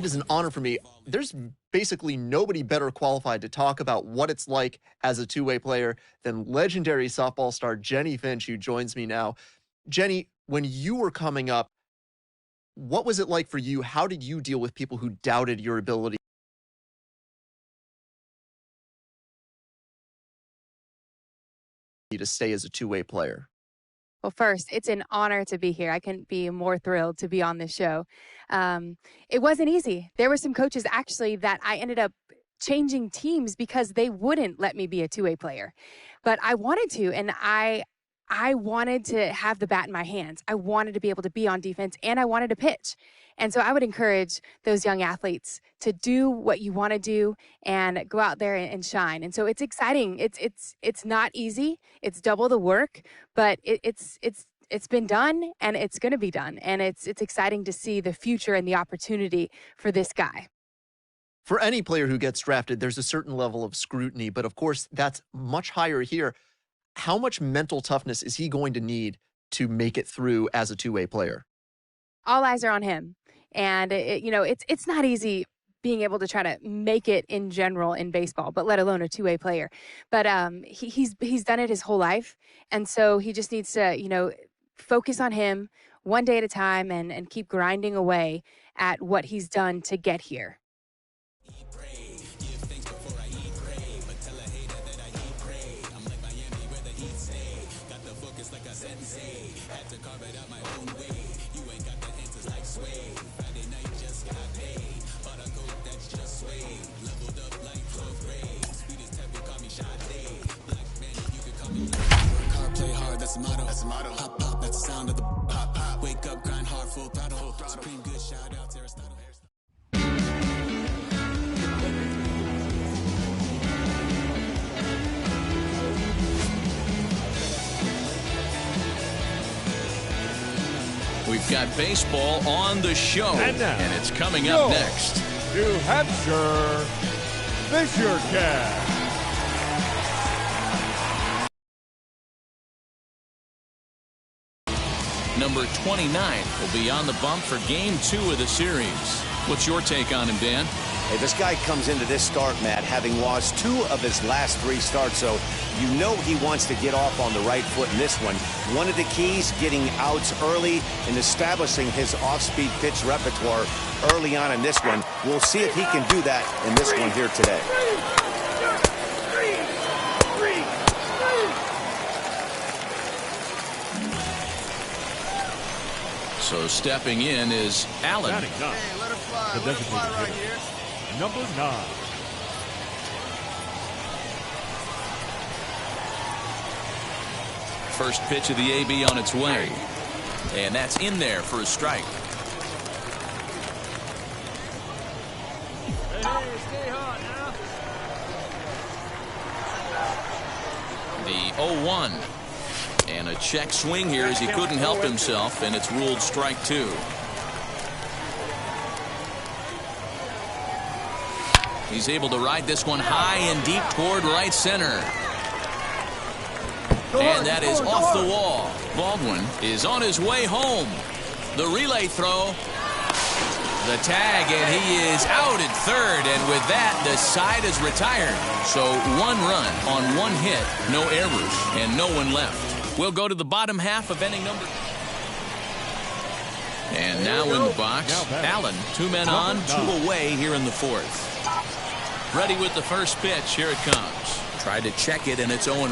It is an honor for me. There's basically nobody better qualified to talk about what it's like as a two-way player than legendary softball star Jenny Finch, who joins me now. Jenny, when you were coming up, what was it like for you? How did you deal with people who doubted your ability to stay as a two-way player? Well, first, it's an honor to be here. I couldn't be more thrilled to be on this show. It wasn't easy. There were some coaches actually that I ended up changing teams because they wouldn't let me be a two-way player. But I wanted to, and I wanted to have the bat in my hands. I wanted to be able to be on defense, and I wanted to pitch. And so I would encourage those young athletes to do what you want to do and go out there and shine. And so it's exciting. It's not easy. It's double the work, but it's been done, and it's going to be done. And it's exciting to see the future and the opportunity for this guy. For any player who gets drafted, there's a certain level of scrutiny, but of course that's much higher here. How much mental toughness is he going to need to make it through as a two-way player? All eyes are on him. And, it's not easy being able to try to make it in general in baseball, but let alone a two-way player. But he's done it his whole life. And so he just needs to, focus on him one day at a time and keep grinding away at what he's done to get here. That's the motto. Pop, pop, that's the sound of the pop, pop. Wake up, grind hard, full throttle. Supreme good, shout out to Aristotle. We've got baseball on the show, and it's coming up next. New Hampshire Fisher Cast. Number 29 will be on the bump for Game 2 of the series. What's your take on him, Dan? Hey, this guy comes into this start, Matt, having lost 2 of his last 3 starts, so you know he wants to get off on the right foot in this one. One of the keys, getting outs early and establishing his off-speed pitch repertoire early on in this one. We'll see if he can do that in this one here today. So stepping in is Allen. Hey, let it fly. The designated right here. Number 9. First pitch of the AB on its way. And that's in there for a strike. Hey, stay hot now. The 0-1. And a check swing here as he couldn't help himself, and it's ruled strike 2. He's able to ride this one high and deep toward right center. And that is off the wall. Baldwin is on his way home. The relay throw. The tag, and he is out at third, and with that, the side is retired. So 1 run on 1 hit, no errors, and no one left. We'll go to the bottom half of inning number. And now in the box, Allen, 2 men on, 2 away here in the 4th. Ready with the first pitch. Here it comes. Tried to check it, and it's 0-1.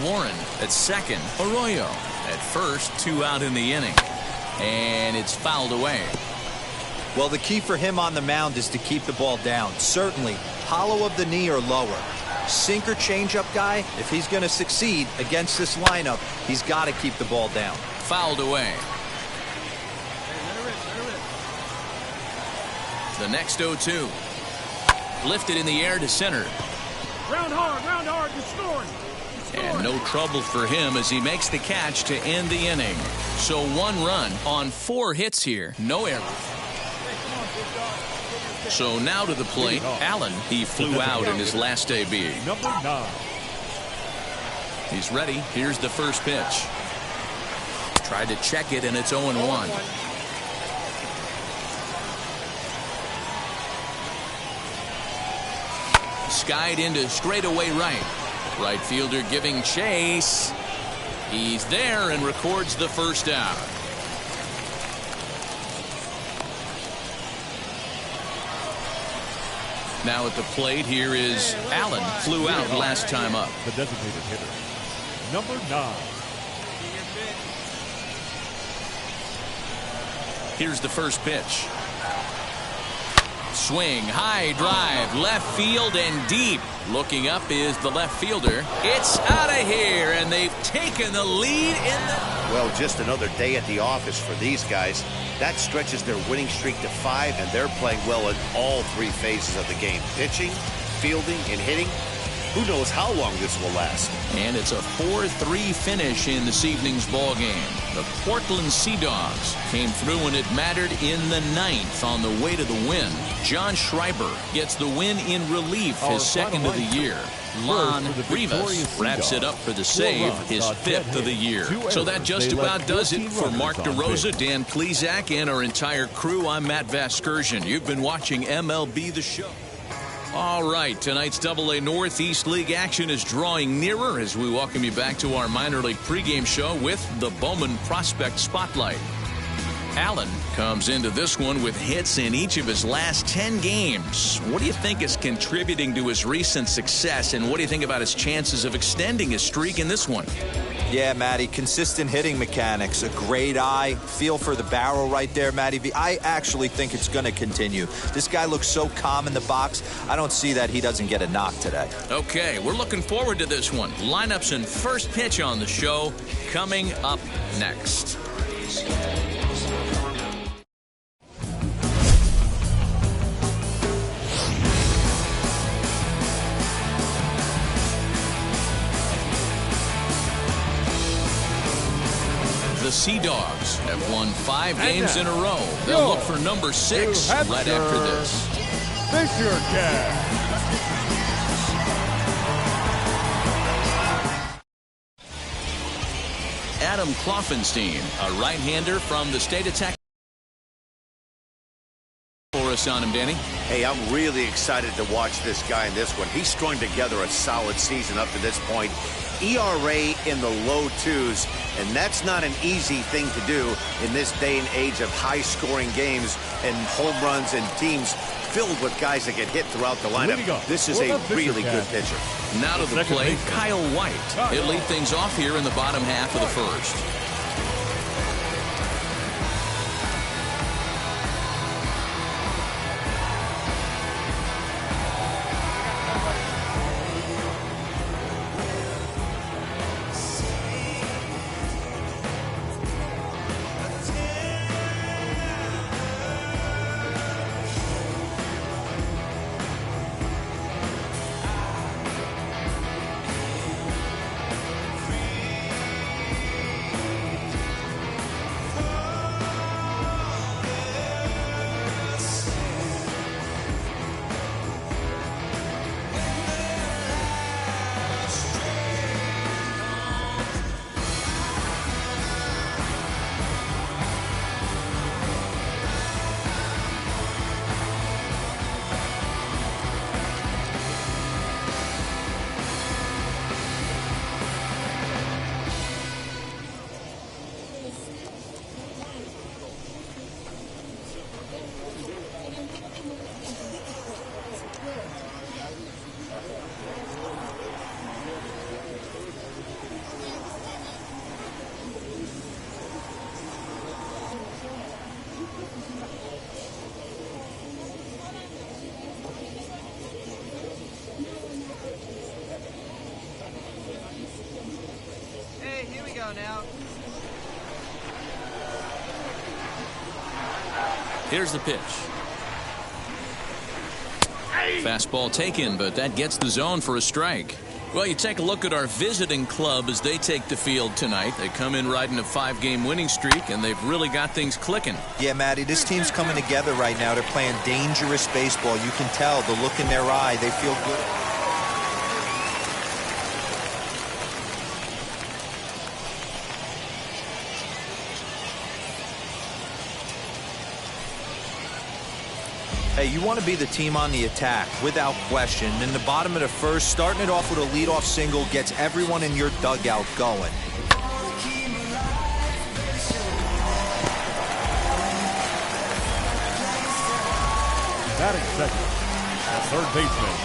Warren at second. Arroyo at first. 2 out in the inning. And it's fouled away. Well, the key for him on the mound is to keep the ball down. Certainly, hollow of the knee or lower. Sinker changeup guy, if he's going to succeed against this lineup, he's got to keep the ball down. Fouled away. The next 0-2. Lifted in the air to center. Round hard, you're scoring. And no trouble for him as he makes the catch to end the inning. So 1 run on 4 hits here. No errors. So now to the plate, Allen. He flew out in his last AB. Number 9. He's ready. Here's the first pitch. Tried to check it, and it's 0-1. skied into straightaway right. Right fielder giving chase. He's there and records the first out. Now at the plate, here is Allen. Flew out last time up. The designated hitter, number 9. Here's the first pitch. Swing, high drive, left field and deep. Looking up is the left fielder. It's out of here, and they've taken the lead in the... Well, just another day at the office for these guys. That stretches their winning streak to 5, and they're playing well in all 3 phases of the game. Pitching, fielding, and hitting. Who knows how long this will last. And it's a 4-3 finish in this evening's ball game. The Portland Sea Dogs came through when it mattered in the 9th on the way to the win. John Schreiber gets the win in relief, his second of the year. Lon Rivas wraps it up for the save, his 5th of the year. So that just about does it for Mark DeRosa, Dan Plezak, and our entire crew. I'm Matt Vasgersian. You've been watching MLB The Show. All right, tonight's AA Northeast League action is drawing nearer as we welcome you back to our minor league pregame show with the Bowman Prospect Spotlight. Allen comes into this one with hits in each of his last 10 games. What do you think is contributing to his recent success, and what do you think about his chances of extending his streak in this one? Yeah, Matty, consistent hitting mechanics, a great eye, feel for the barrel right there, Matty V. I actually think it's going to continue. This guy looks so calm in the box. I don't see that he doesn't get a knock today. Okay, we're looking forward to this one. Lineups and first pitch on the show coming up next. The Sea Dogs have won 5 games in a row. They'll look for number 6 right after this. Fisher Cat. Adam Kloffenstein, a right-hander from the state of Texas. For us on him, Danny. Hey, I'm really excited to watch this guy in this one. He's strung together a solid season up to this point. ERA in the low 2s, and that's not an easy thing to do in this day and age of high-scoring games and home runs and teams filled with guys that get hit throughout the lineup. This is a really good pitcher. Now to the plate, Kyle White. He'll lead things off here in the bottom half of the first. Now. Here's the pitch. Fastball taken, but that gets the zone for a strike. Well, you take a look at our visiting club as they take the field tonight. They come in riding a 5-game winning streak, and they've really got things clicking. Yeah, Matty, this team's coming together right now. They're playing dangerous baseball. You can tell the look in their eye. They feel good. Hey, you want to be the team on the attack, without question. In the bottom of the first, starting it off with a leadoff single gets everyone in your dugout going. Batting second, the third baseman,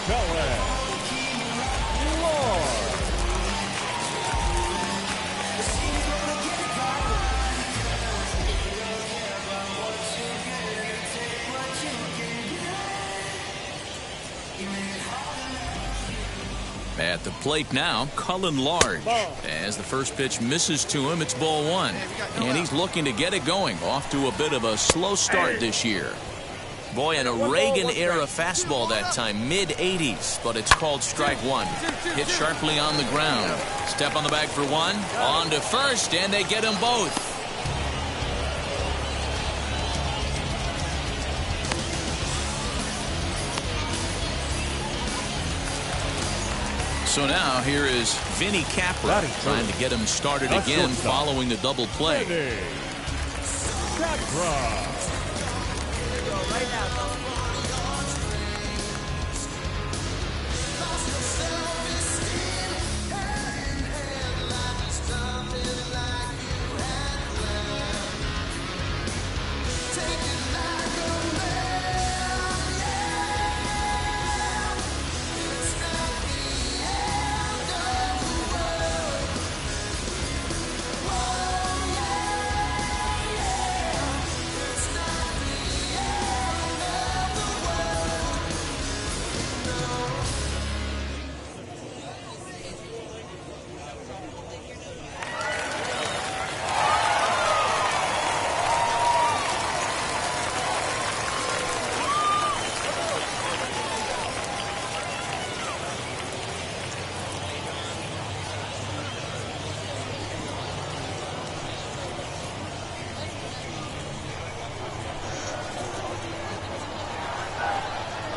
Lord. At the plate now, Cullen Large. As the first pitch misses to him, it's ball one. And he's looking to get it going. Off to a bit of a slow start this year. Boy, an Reagan-era fastball that time, mid-80s, but it's called strike one. Hit sharply on the ground. Step on the bag for one. On to first, and they get them both. So now here is Vinny Capra trying to get him started again following the double play. Capra.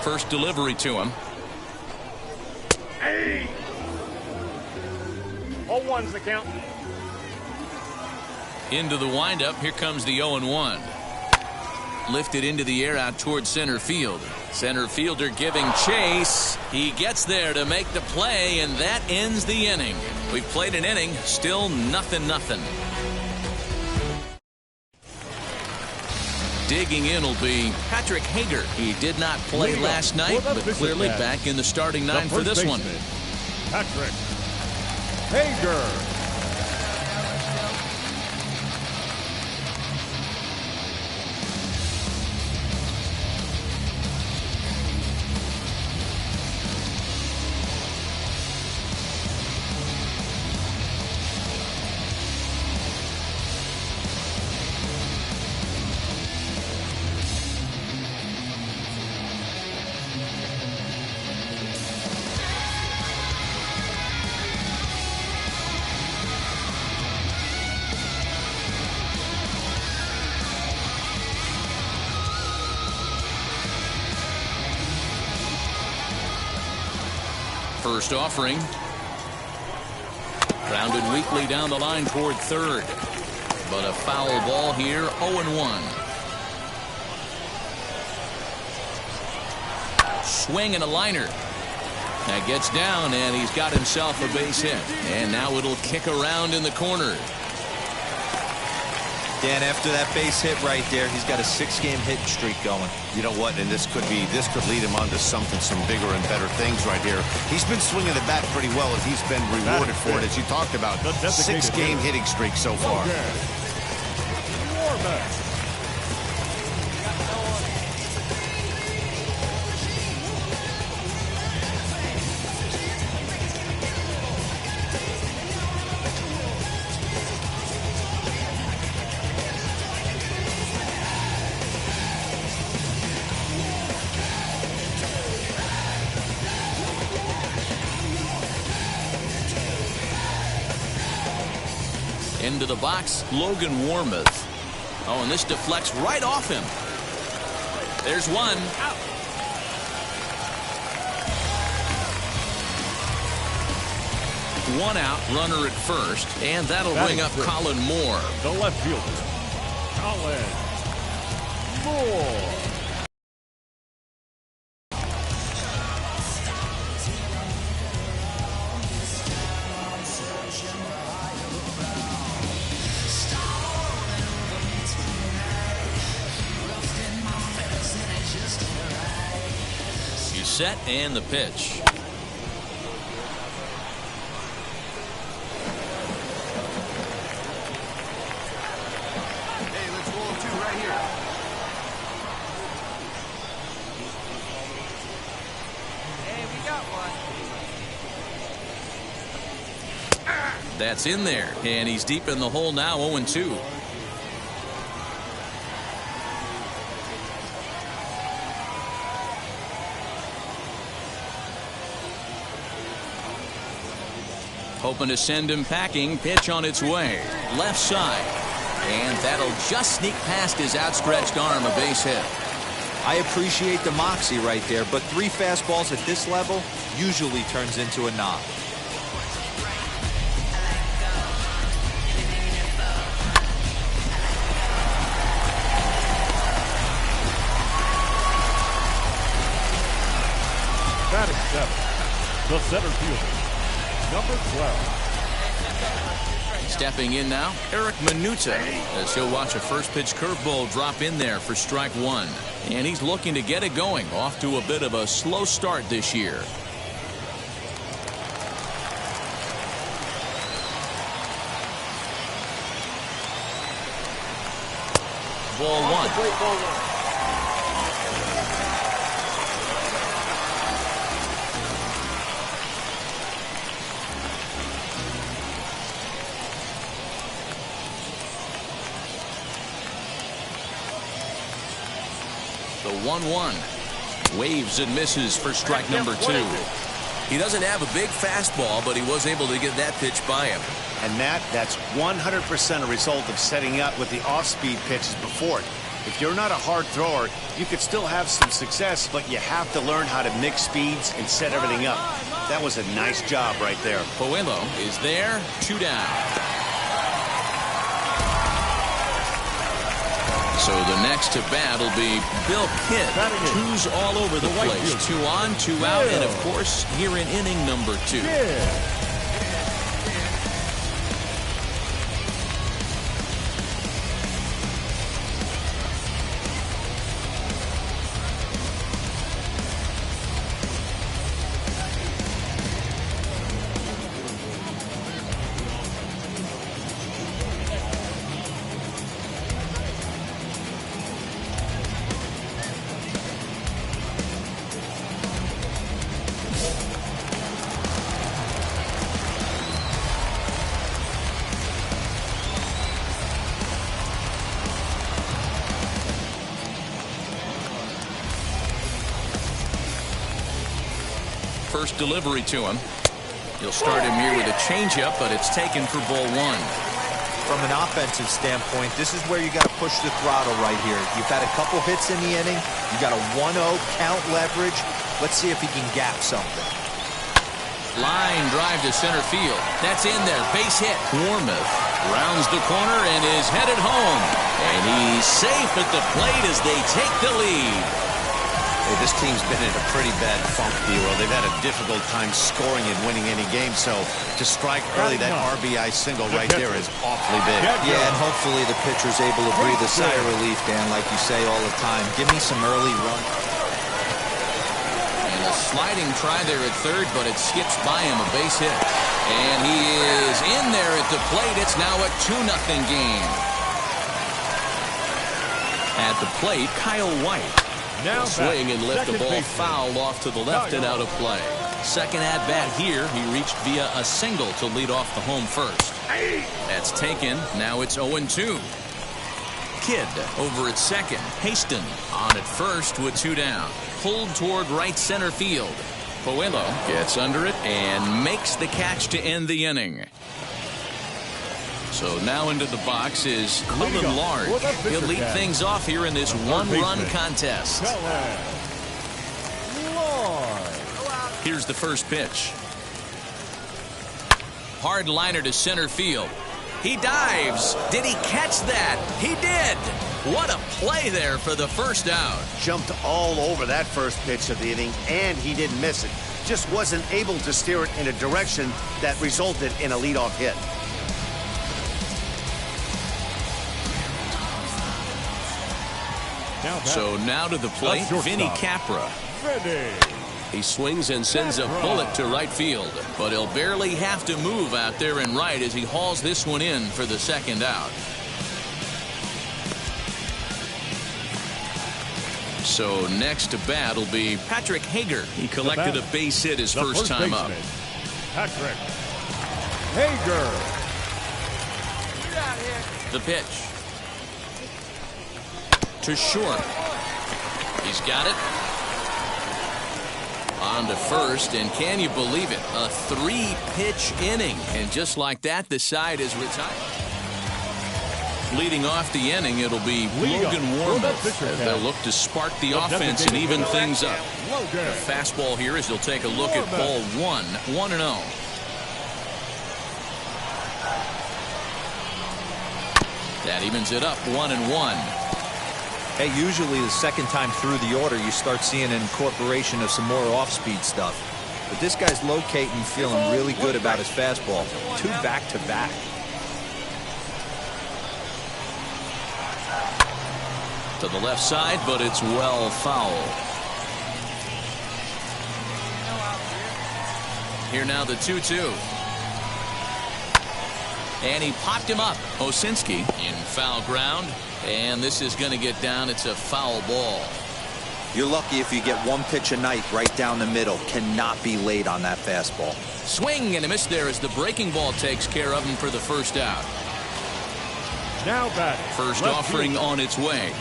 First delivery to him. Hey! 0-1's the count. Into the windup. Here comes the 0-1. Lifted into the air out towards center field. Center fielder giving chase. He gets there to make the play, and that ends the inning. We've played an inning, still 0-0. Digging in will be Patrick Hager. He did not play last night, but clearly back in the starting nine for this one. Patrick Hager. First offering. Grounded weakly down the line toward third. But a foul ball here, 0-1. Swing and a liner. That gets down, and he's got himself a base hit. And now it'll kick around in the corner. Dan, after that base hit right there, he's got a 6-game hit streak going. You know what? And this could lead him on to some bigger and better things right here. He's been swinging the bat pretty well, and he's been rewarded for it, as you talked about. 6-game hitting streak so far. Into the box, Logan Warmoth. Oh, and this deflects right off him. There's one. Out. One out, runner at first, and that'll bring up Colin Moore. The left fielder, Colin Moore. set and the pitch. Hey, let's roll 2 right here. Hey, we got one. That's in there, and he's deep in the hole now, 0-2. Hoping to send him packing. Pitch on its way. Left side. And that'll just sneak past his outstretched arm. A base hit. I appreciate the moxie right there, but 3 fastballs at this level usually turns into a knock. Batting 7, the center fielder, number 12. Stepping in now, Eric Minuta, as he'll watch a first pitch curveball drop in there for strike 1. And he's looking to get it going, off to a bit of a slow start this year. Ball 1. The 1-1. Waves and misses for strike number 2. He doesn't have a big fastball, but he was able to get that pitch by him. And Matt, that's 100% a result of setting up with the off-speed pitches before it. If you're not a hard thrower, you could still have some success, but you have to learn how to mix speeds and set everything up. That was a nice job right there. Puello is there, 2 down. So the next to bat will be Bill Kidd. 2's all over the place. 2 on, 2 out, and of course, here in inning number 2. First delivery to him. He'll start him here with a changeup, but it's taken for ball 1. From an offensive standpoint, this is where you got to push the throttle right here. You've had a couple hits in the inning. You got a 1-0 count leverage. Let's see if he can gap something. Line drive to center field. That's in there. Base hit. Warmoth rounds the corner and is headed home. And he's safe at the plate as they take the lead. Hey, this team's been in a pretty bad funk, D-Roll. They've had a difficult time scoring and winning any game, so to strike early, that RBI single right there is awfully big. Yeah, and hopefully the pitcher's able to breathe a sigh of relief, Dan, like you say all the time. Give me some early run. And a sliding try there at third, but it skips by him, a base hit. And he is in there at the plate. It's now a 2-0 game. At the plate, Kyle White. Now Swing and lift the ball baseman. foul off to the left and out of play. Second at bat here, he reached via a single to lead off the home first. That's taken. Now it's 0-2. Kidd over at second. Haston on at first with 2 down. Pulled toward right center field. Puello gets under it and makes the catch to end the inning. So now into the box is Cullen Large. He'll lead things off here in this 1-run contest. Here's the first pitch. Hard liner to center field. He dives. Did he catch that? He did. What a play there for the first out. Jumped all over that first pitch of the inning, and he didn't miss it. Just wasn't able to steer it in a direction that resulted in a leadoff hit. So now to the plate, Vinny Capra. He swings and sends a bullet to right field, but he'll barely have to move out there in right as he hauls this one in for the second out. So next to bat will be Patrick Hager. He collected a base hit his first time up. Patrick Hager. The pitch to short. He's got it. On to first, and can you believe it? A 3-pitch inning, and just like that, the side is retired. Leading off the inning, it'll be Logan Warmoth. They'll look to spark the offense and even things up. The fastball here as he'll take a look at ball 1, 1-0. That evens it up 1-1. Hey, usually the second time through the order, you start seeing an incorporation of some more off-speed stuff. But this guy's locating, feeling really good about his fastball. 2 back-to-back. To the left side, but it's well foul. Here now the 2-2. And he popped him up. Osinski in foul ground. And this is going to get down. It's a foul ball. You're lucky if you get 1 pitch a night right down the middle. Cannot be late on that fastball. Swing and a miss there as the breaking ball takes care of him for the first out. Now batting. First offering on its way.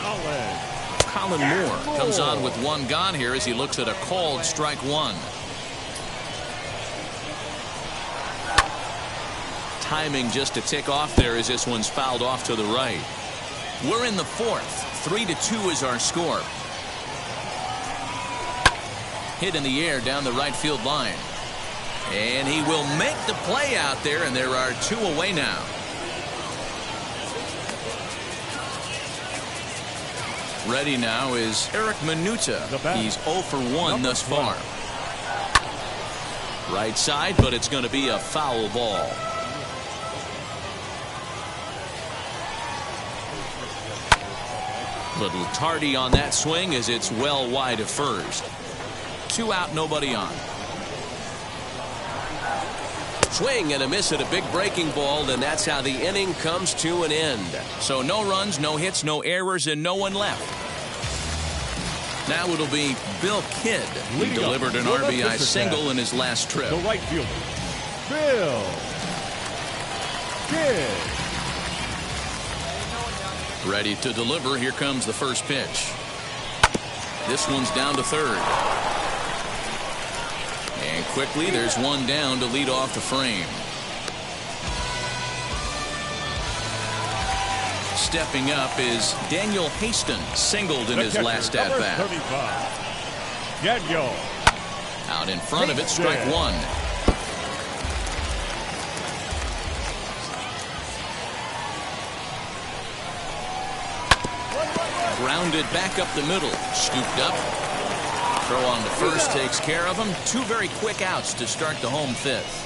Colin Moore comes on with 1 gone here as he looks at a called strike 1. Timing just to tick off there as this one's fouled off to the right. We're in the 4th. 3-2 is our score. Hit in the air down the right field line. And he will make the play out there, and there are 2 away now. Ready now is Eric Minuta. He's 0 for 1 thus far. Right side, but it's going to be a foul ball. Little tardy on that swing as it's well wide of first. 2 out, nobody on. Swing and a miss at a big breaking ball, and that's how the inning comes to an end. So no runs, no hits, no errors, and no one left. Now it'll be Bill Kidd. He delivered an RBI single in his last trip. The right fielder, Bill Kidd. Ready to deliver. Here comes the first pitch. This one's down to third. And quickly there's 1 down to lead off the frame. Stepping up is Daniel Haston, singled in his last at bat. Daniel. Out in front of it, strike 1. Grounded back up the middle, scooped up. Throw on to first takes care of him. 2 very quick outs to start the home 5th.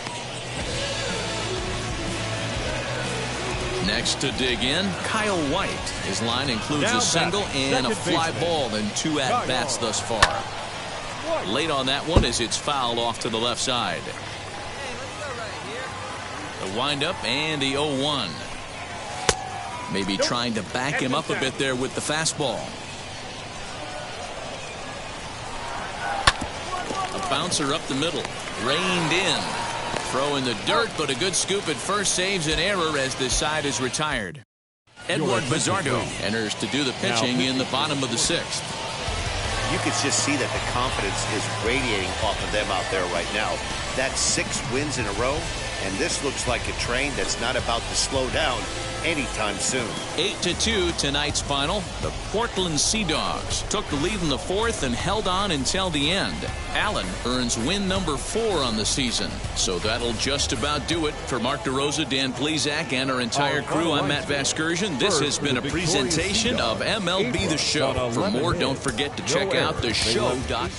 Next to dig in, Kyle White. His line includes a single and a fly ball in 2 at-bats thus far. Late on that one as it's fouled off to the left side. The windup and the 0-1. Maybe trying to back him up a bit there with the fastball. A bouncer up the middle. Reined in. Throw in the dirt, but a good scoop at first saves an error as this side is retired. Edward Bizardo enters to do the pitching in the bottom of the 6th. You could just see that the confidence is radiating off of them out there right now. That's 6 wins in a row, and this looks like a train that's not about to slow down anytime soon. 8-2 tonight's final. The Portland Sea Dogs took the lead in the 4th and held on until the end. Allen earns win number 4 on the season. So that'll just about do it. For Mark DeRosa, Dan Plesac, and our entire crew, I'm Matt Vasgersian. This has been a presentation of MLB The Show. For more, don't forget to check out theshow.com.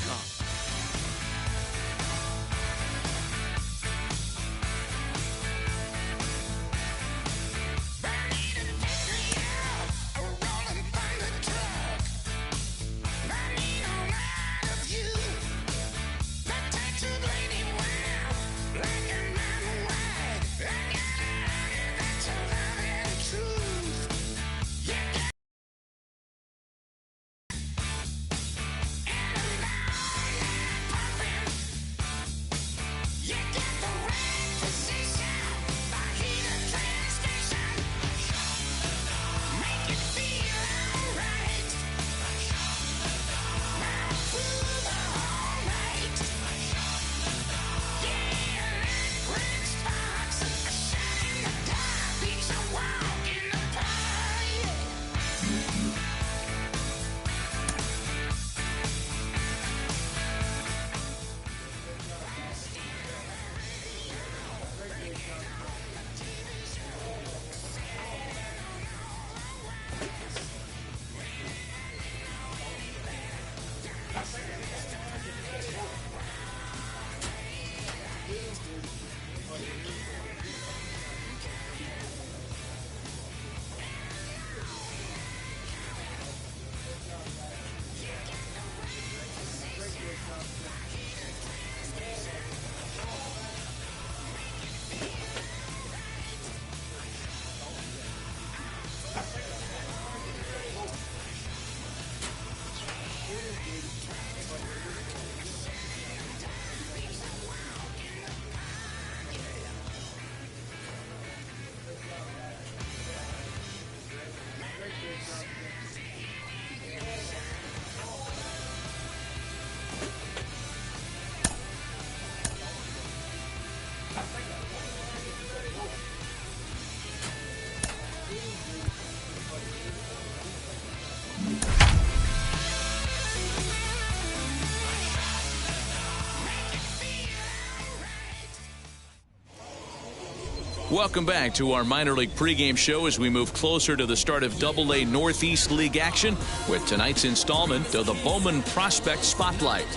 Welcome back to our minor league pregame show as we move closer to the start of Double-A Northeast League action with tonight's installment of the Bowman Prospect Spotlight.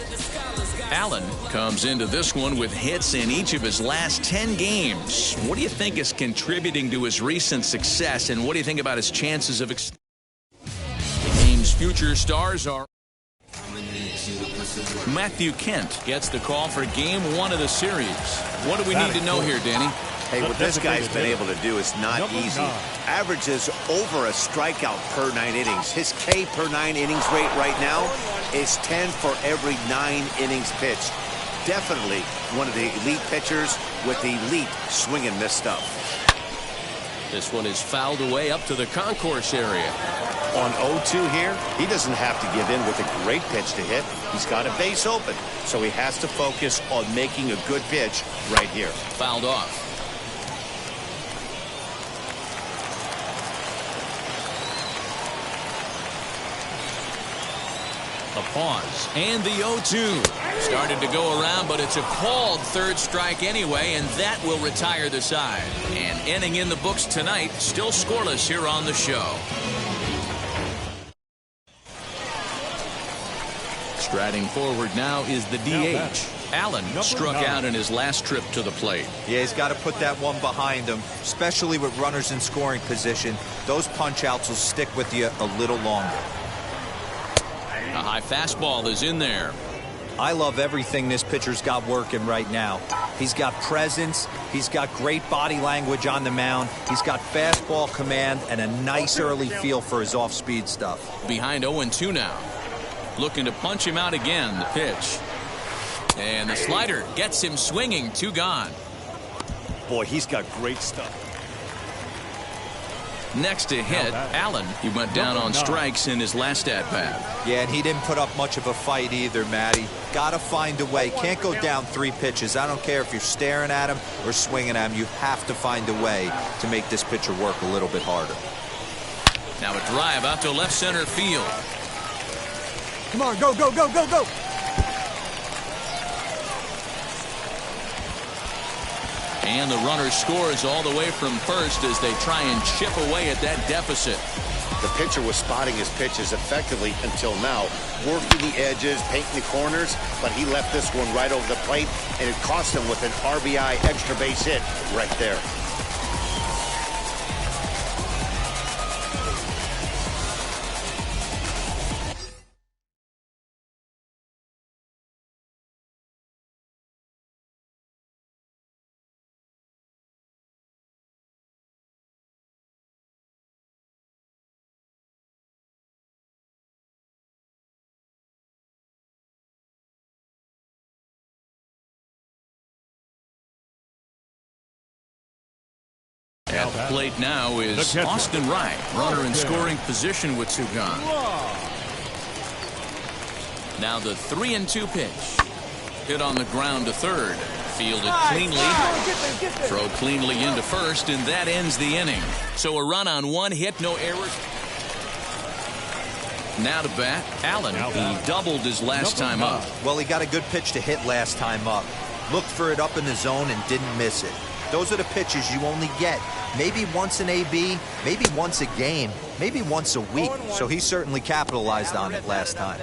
Allen comes into this one with hits in each of his last 10 games. What do you think is contributing to his recent success, and what do you think about his chances of the game's future stars are? Matthew Kent gets the call for game 1 of the series. What do we need to know here, Danny? Hey, what this guy's been able to do is not easy. Averages over a strikeout per 9 innings. His K per 9 innings rate right now is 10 for every 9 innings pitched. Definitely one of the elite pitchers with elite swing and miss stuff. This one is fouled away up to the concourse area. On 0-2 here, he doesn't have to give in with a great pitch to hit. He's got a base open, so he has to focus on making a good pitch right here. Fouled off. A pause, and the 0-2. Started to go around, but it's a called third strike anyway, and that will retire the side. An inning in the books tonight, still scoreless here on the show. Striding forward now is the DH. Allen struck out in his last trip to the plate. Yeah, he's got to put that one behind him, especially with runners in scoring position. Those punch-outs will stick with you a little longer. A high fastball is in there. I love everything this pitcher's got working right now. He's got presence. He's got great body language on the mound. He's got fastball command and a nice early feel for his off-speed stuff. Behind 0-2 now. Looking to punch him out again. The pitch. And the slider gets him swinging. 2 gone. Boy, he's got great stuff. Next to hit, Allen. He went down on strikes in his last at-bat. Yeah, and he didn't put up much of a fight either, Matty. Got to find a way. Can't go down 3 pitches. I don't care if you're staring at him or swinging at him. You have to find a way to make this pitcher work a little bit harder. Now a drive out to left center field. Come on, go, go, go, go, go. And the runner scores all the way from first as they try and chip away at that deficit. The pitcher was spotting his pitches effectively until now, working the edges, painting the corners, but he left this one right over the plate, and it cost him with an RBI extra base hit right there. At the plate now is Austin Wright, runner in scoring position with 2 gone. Now the 3-2 pitch. Hit on the ground to third. Fielded cleanly. Throw cleanly into first, and that ends the inning. So a run on 1 hit, no errors. Now to bat, Allen. He doubled his last time up. Well, he got a good pitch to hit last time up. Looked for it up in the zone and didn't miss it. Those are the pitches you only get maybe once an AB, maybe once a game, maybe once a week. So he certainly capitalized on it last time.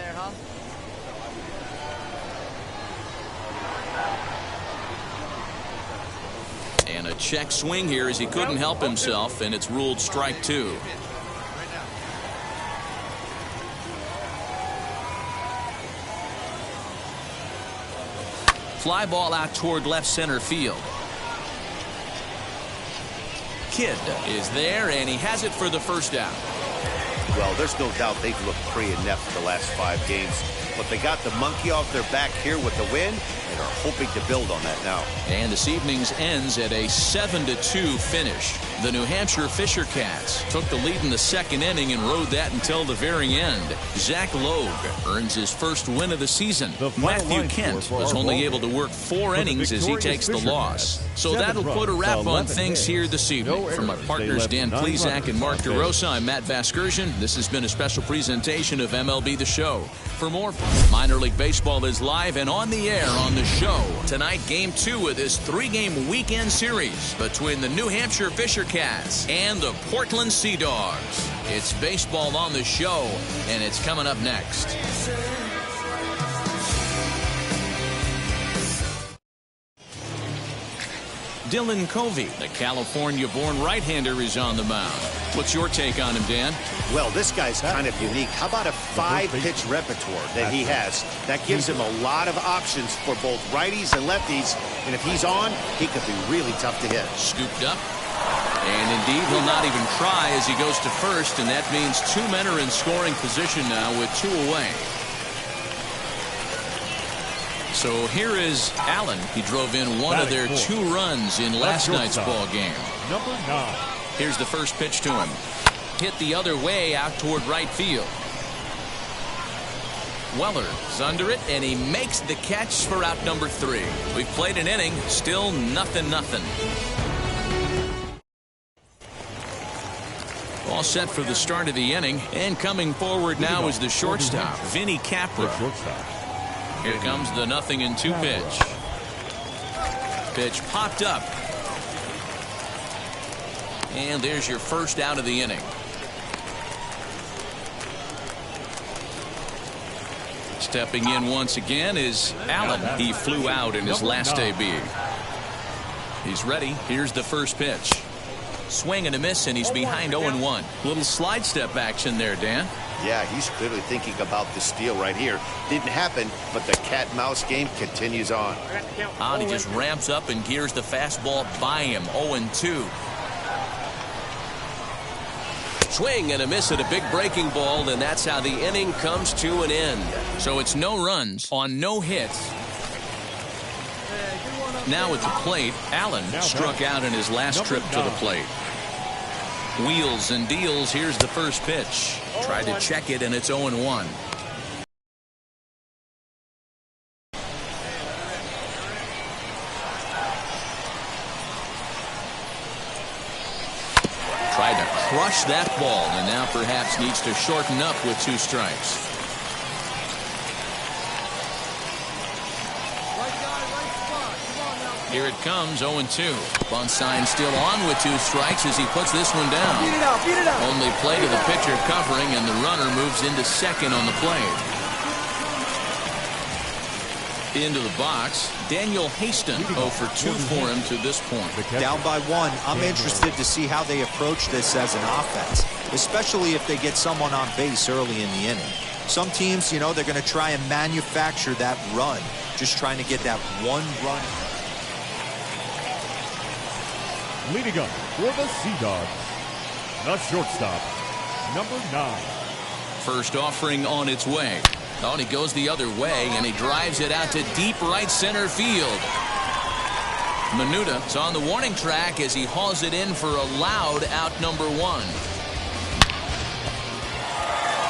And a check swing here as he couldn't help himself, and it's ruled strike 2. Fly ball out toward left center field. Kidd is there, and he has it for the first out. Well, there's no doubt they've looked pretty inept for the last 5 games, but they got the monkey off their back here with the win and are hoping to build on that now. And this evening's ends at a 7-2 finish. The New Hampshire Fisher Cats took the lead in the 2nd inning and rode that until the very end. Zach Logue earns his first win of the season. Matthew Kent was only able to work 4 innings as he takes the loss. So that'll put a wrap on things here this evening. From my partners Dan Plesac and Mark DeRosa, I'm Matt Vasgersian. This has been a special presentation of MLB The Show. For more, minor league baseball is live and on the air on the show. Tonight, game 2 of this 3-game weekend series between the New Hampshire Fisher Cats and the Portland Sea Dogs. It's baseball on the show, and it's coming up next. Dylan Covey, the California-born right-hander, is on the mound. What's your take on him, Dan? Well, this guy's kind of unique. How about a 5-pitch repertoire that he has? That gives him a lot of options for both righties and lefties. And if he's on, he could be really tough to hit. Scooped up. And indeed, he'll not even try as he goes to first. And that means 2 men are in scoring position now with 2 away. So here is Allen. He drove in one of their 2 runs in last night's ball game. Number 9. Here's the first pitch to him. Hit the other way out toward right field. Weller's under it, and he makes the catch for out number 3. We've played an inning, still 0-0. All set for the start of the inning, and coming forward now is the shortstop, Vinny Capra. Here comes the 0-2 pitch. Pitch popped up. And there's your first out of the inning. Stepping in once again is Allen. He flew out in his last AB. He's ready. Here's the first pitch. Swing and a miss, and he's behind 0-1. Little slide step action there, Dan. Yeah, he's clearly thinking about the steal right here. Didn't happen, but the cat-mouse game continues on. He just ramps up and gears the fastball by him. 0-2. Swing and a miss at a big breaking ball, and that's how the inning comes to an end. So it's no runs on no hits. Now at the plate, Allen struck out in his last trip to the plate. Wheels and deals. Here's the first pitch. Tried to check it, and it's 0-1. Tried to crush that ball, and now perhaps needs to shorten up with 2 strikes. Here it comes, 0-2. Bunt sign still on with 2 strikes as he puts this one down. Beat it out. Only play to the pitcher covering, and the runner moves into second on the play. Into the box, Daniel Haston, 0 for 2 for him to this point. Down by 1, I'm interested to see how they approach this as an offense, especially if they get someone on base early in the inning. Some teams, you know, they're going to try and manufacture that run, just trying to get that 1 run. Leading up for the Sea Dogs, the shortstop, number 9. First offering on its way. Oh, he goes the other way, and he drives it out to deep right center field. Menuda is on the warning track as he hauls it in for a loud out number 1.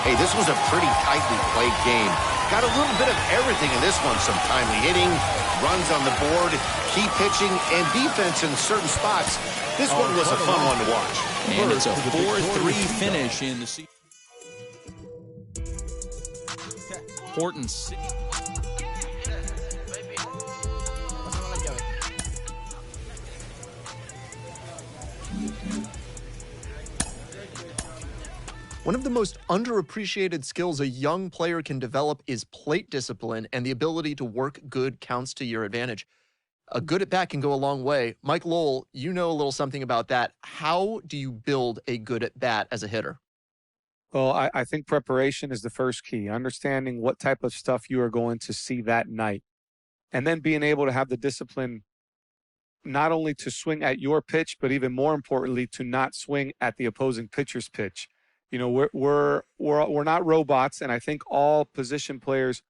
Hey, this was a pretty tightly played game. Got a little bit of everything in this one. Some timely hitting, runs on the board, key pitching, and defense in certain spots. This one was a fun one to watch. And it's a 4-3 finish in the season. Horton City. One of the most underappreciated skills a young player can develop is plate discipline and the ability to work good counts to your advantage. A good at bat can go a long way. Mike Lowell, you know a little something about that. How do you build a good at bat as a hitter? Well, I think preparation is the first key. Understanding what type of stuff you are going to see that night. And then being able to have the discipline not only to swing at your pitch, but even more importantly, to not swing at the opposing pitcher's pitch. You know, we're not robots, and I think all position players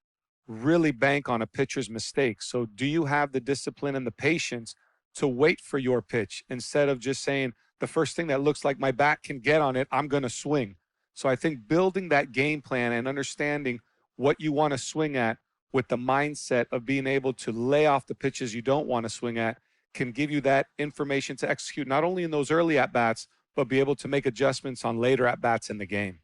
really bank on a pitcher's mistake. So do you have the discipline and the patience to wait for your pitch instead of just saying the first thing that looks like my bat can get on it, I'm going to swing. So I think building that game plan and understanding what you want to swing at with the mindset of being able to lay off the pitches you don't want to swing at can give you that information to execute not only in those early at-bats, but be able to make adjustments on later at-bats in the game.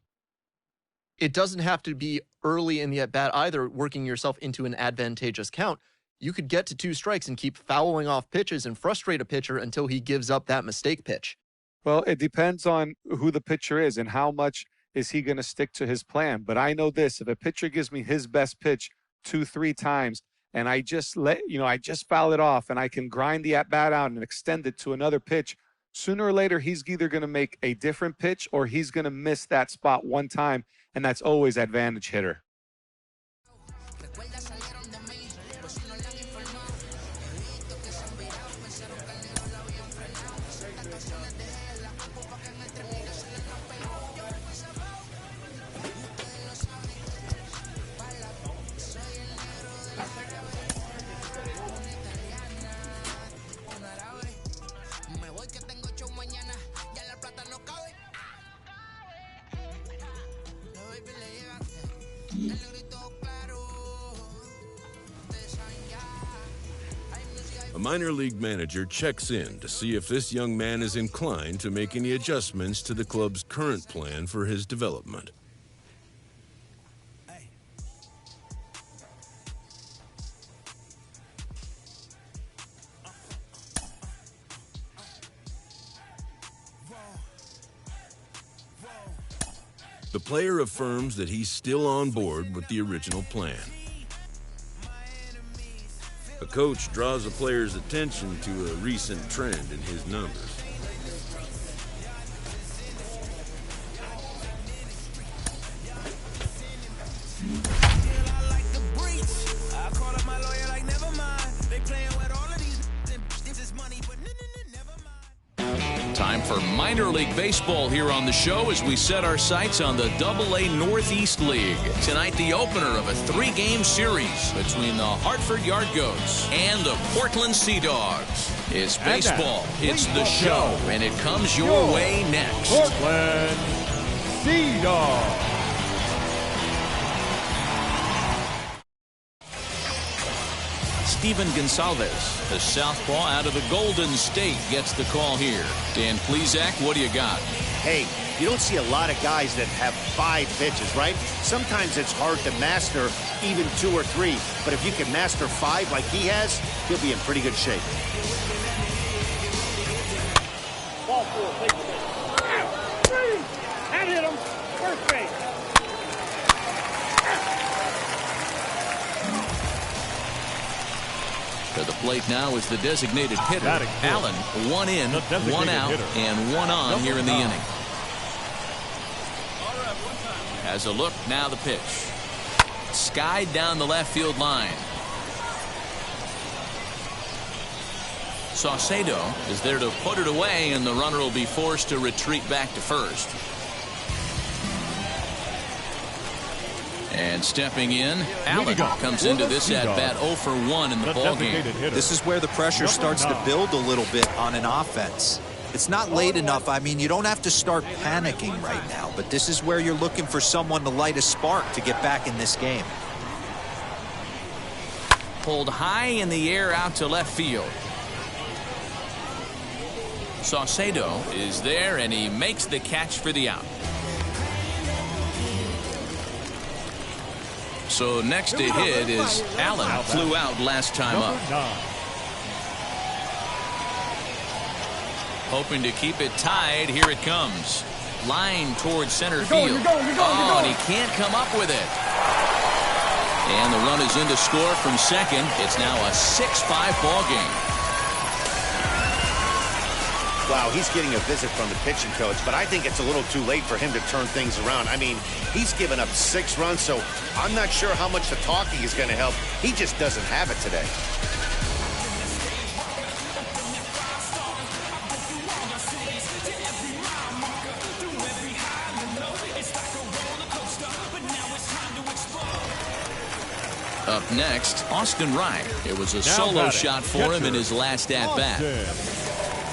it doesn't have to be early in the at-bat either, working yourself into an advantageous count. You could get to 2 strikes and keep fouling off pitches and frustrate a pitcher until he gives up that mistake pitch. Well, it depends on who the pitcher is and how much is he going to stick to his plan. But I know this, if a pitcher gives me his best pitch 2-3 times and I just foul it off and I can grind the at-bat out and extend it to another pitch, sooner or later he's either going to make a different pitch or he's going to miss that spot one time, and that's always advantage hitter. A minor league manager checks in to see if this young man is inclined to make any adjustments to the club's current plan for his development. The player affirms that he's still on board with the original plan. The coach draws the player's attention to a recent trend in his numbers. Time for minor league baseball here on the show as we set our sights on the AA Northeast League. Tonight, the opener of a 3-game series between the Hartford Yard Goats and the Portland Sea Dogs. It's baseball, it's the show, and it comes your way next. Portland Sea Dogs. Steven Gonsalves, the southpaw out of the Golden State, gets the call here. Dan Plesac, what do you got? Hey, you don't see a lot of guys that have 5 pitches, right? Sometimes it's hard to master even 2 or 3, but if you can master 5 like he has, he'll be in pretty good shape. Ball 4, take the base. That hit him. First base. To the plate now is the designated hitter, Allen. 1 in, 1 out, and 1 on here in the inning. Has a look, now the pitch. Skied down the left field line. Saucedo is there to put it away, and the runner will be forced to retreat back to first. And stepping in, Allen comes into this at-bat 0 for 1 in the ballgame. This is where the pressure starts to build a little bit on an offense. It's not late enough. I mean, you don't have to start panicking right now, but this is where you're looking for someone to light a spark to get back in this game. Pulled high in the air out to left field. Saucedo is there, and he makes the catch for the out. So next to hit is Allen. Flew out last time up. Hoping to keep it tied. Here it comes. Line towards center field. And he can't come up with it. And the run is in to score from second. It's now a 6-5 ball game. Wow, he's getting a visit from the pitching coach, but I think it's a little too late for him to turn things around. I mean, he's given up 6 runs, so I'm not sure how much the talking is going to help. He just doesn't have it today. Up next, Austin Wright. It was a solo shot for him in his last at-bat.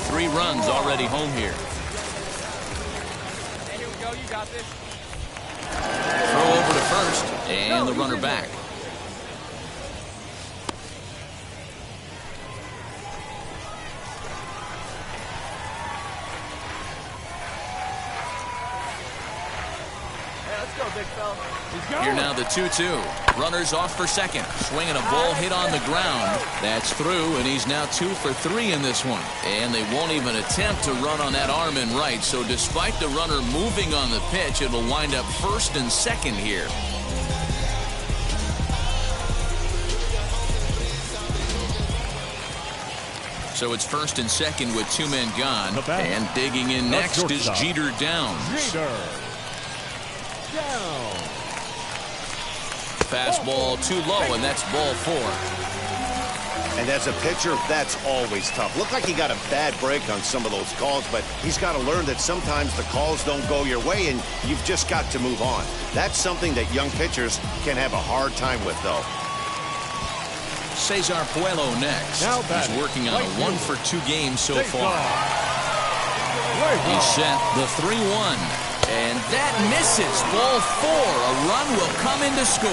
3 runs already home here. Hey, here we go. You got this. Throw over to first, and the runner back. Hey, let's Here now the 2-2. Runners off for second. Swinging a ball hit on the ground. That's through, and he's now 2 for 3 in this one. And they won't even attempt to run on that arm and right. So despite the runner moving on the pitch, it'll wind up first and second here. So it's first and second with 2 men gone. And digging in next is Jeter Downs. Fastball too low, and that's ball 4. And as a pitcher, that's always tough. Looked like he got a bad break on some of those calls, but he's got to learn that sometimes the calls don't go your way, and you've just got to move on. That's something that young pitchers can have a hard time with, though. Cesar Puello next. He's working on a 1-for-2 game so far. He's set the 3-1. And that misses. Ball 4. A run will come in to score.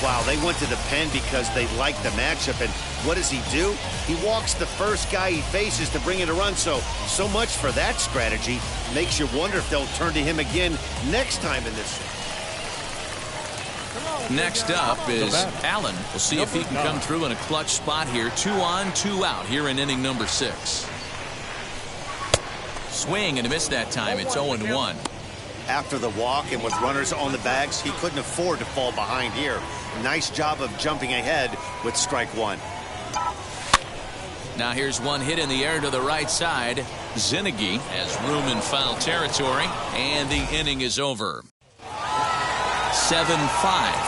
Wow, they went to the pen because they like the matchup. And what does he do? He walks the first guy he faces to bring in a run. So much for that strategy. Makes you wonder if they'll turn to him again next time in this. Next up is Allen. We'll see if he can come through in a clutch spot here. 2 on, 2 out here in inning number 6. Swing and a miss that time. It's 0-1. After the walk and with runners on the bags, he couldn't afford to fall behind here. Nice job of jumping ahead with strike 1. Now here's one hit in the air to the right side. Zinnigy has room in foul territory, and the inning is over. 7-5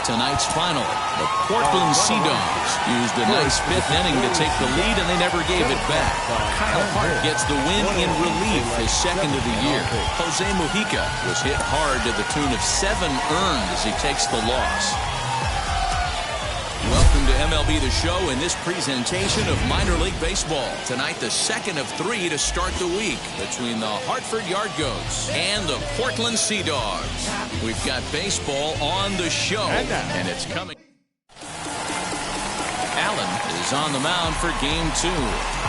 tonight's final. The Portland Sea Dogs used a nice 5th inning to take the lead, and they never gave it back. Kyle Hart gets the win in relief, his second of the year. Jose Mujica was hit hard to the tune of 7 earned as he takes the loss. Welcome to MLB The Show in this presentation of minor league baseball. Tonight, the second of 3 to start the week between the Hartford Yard Goats and the Portland Sea Dogs. We've got baseball on the show, and it's coming. Allen is on the mound for game 2.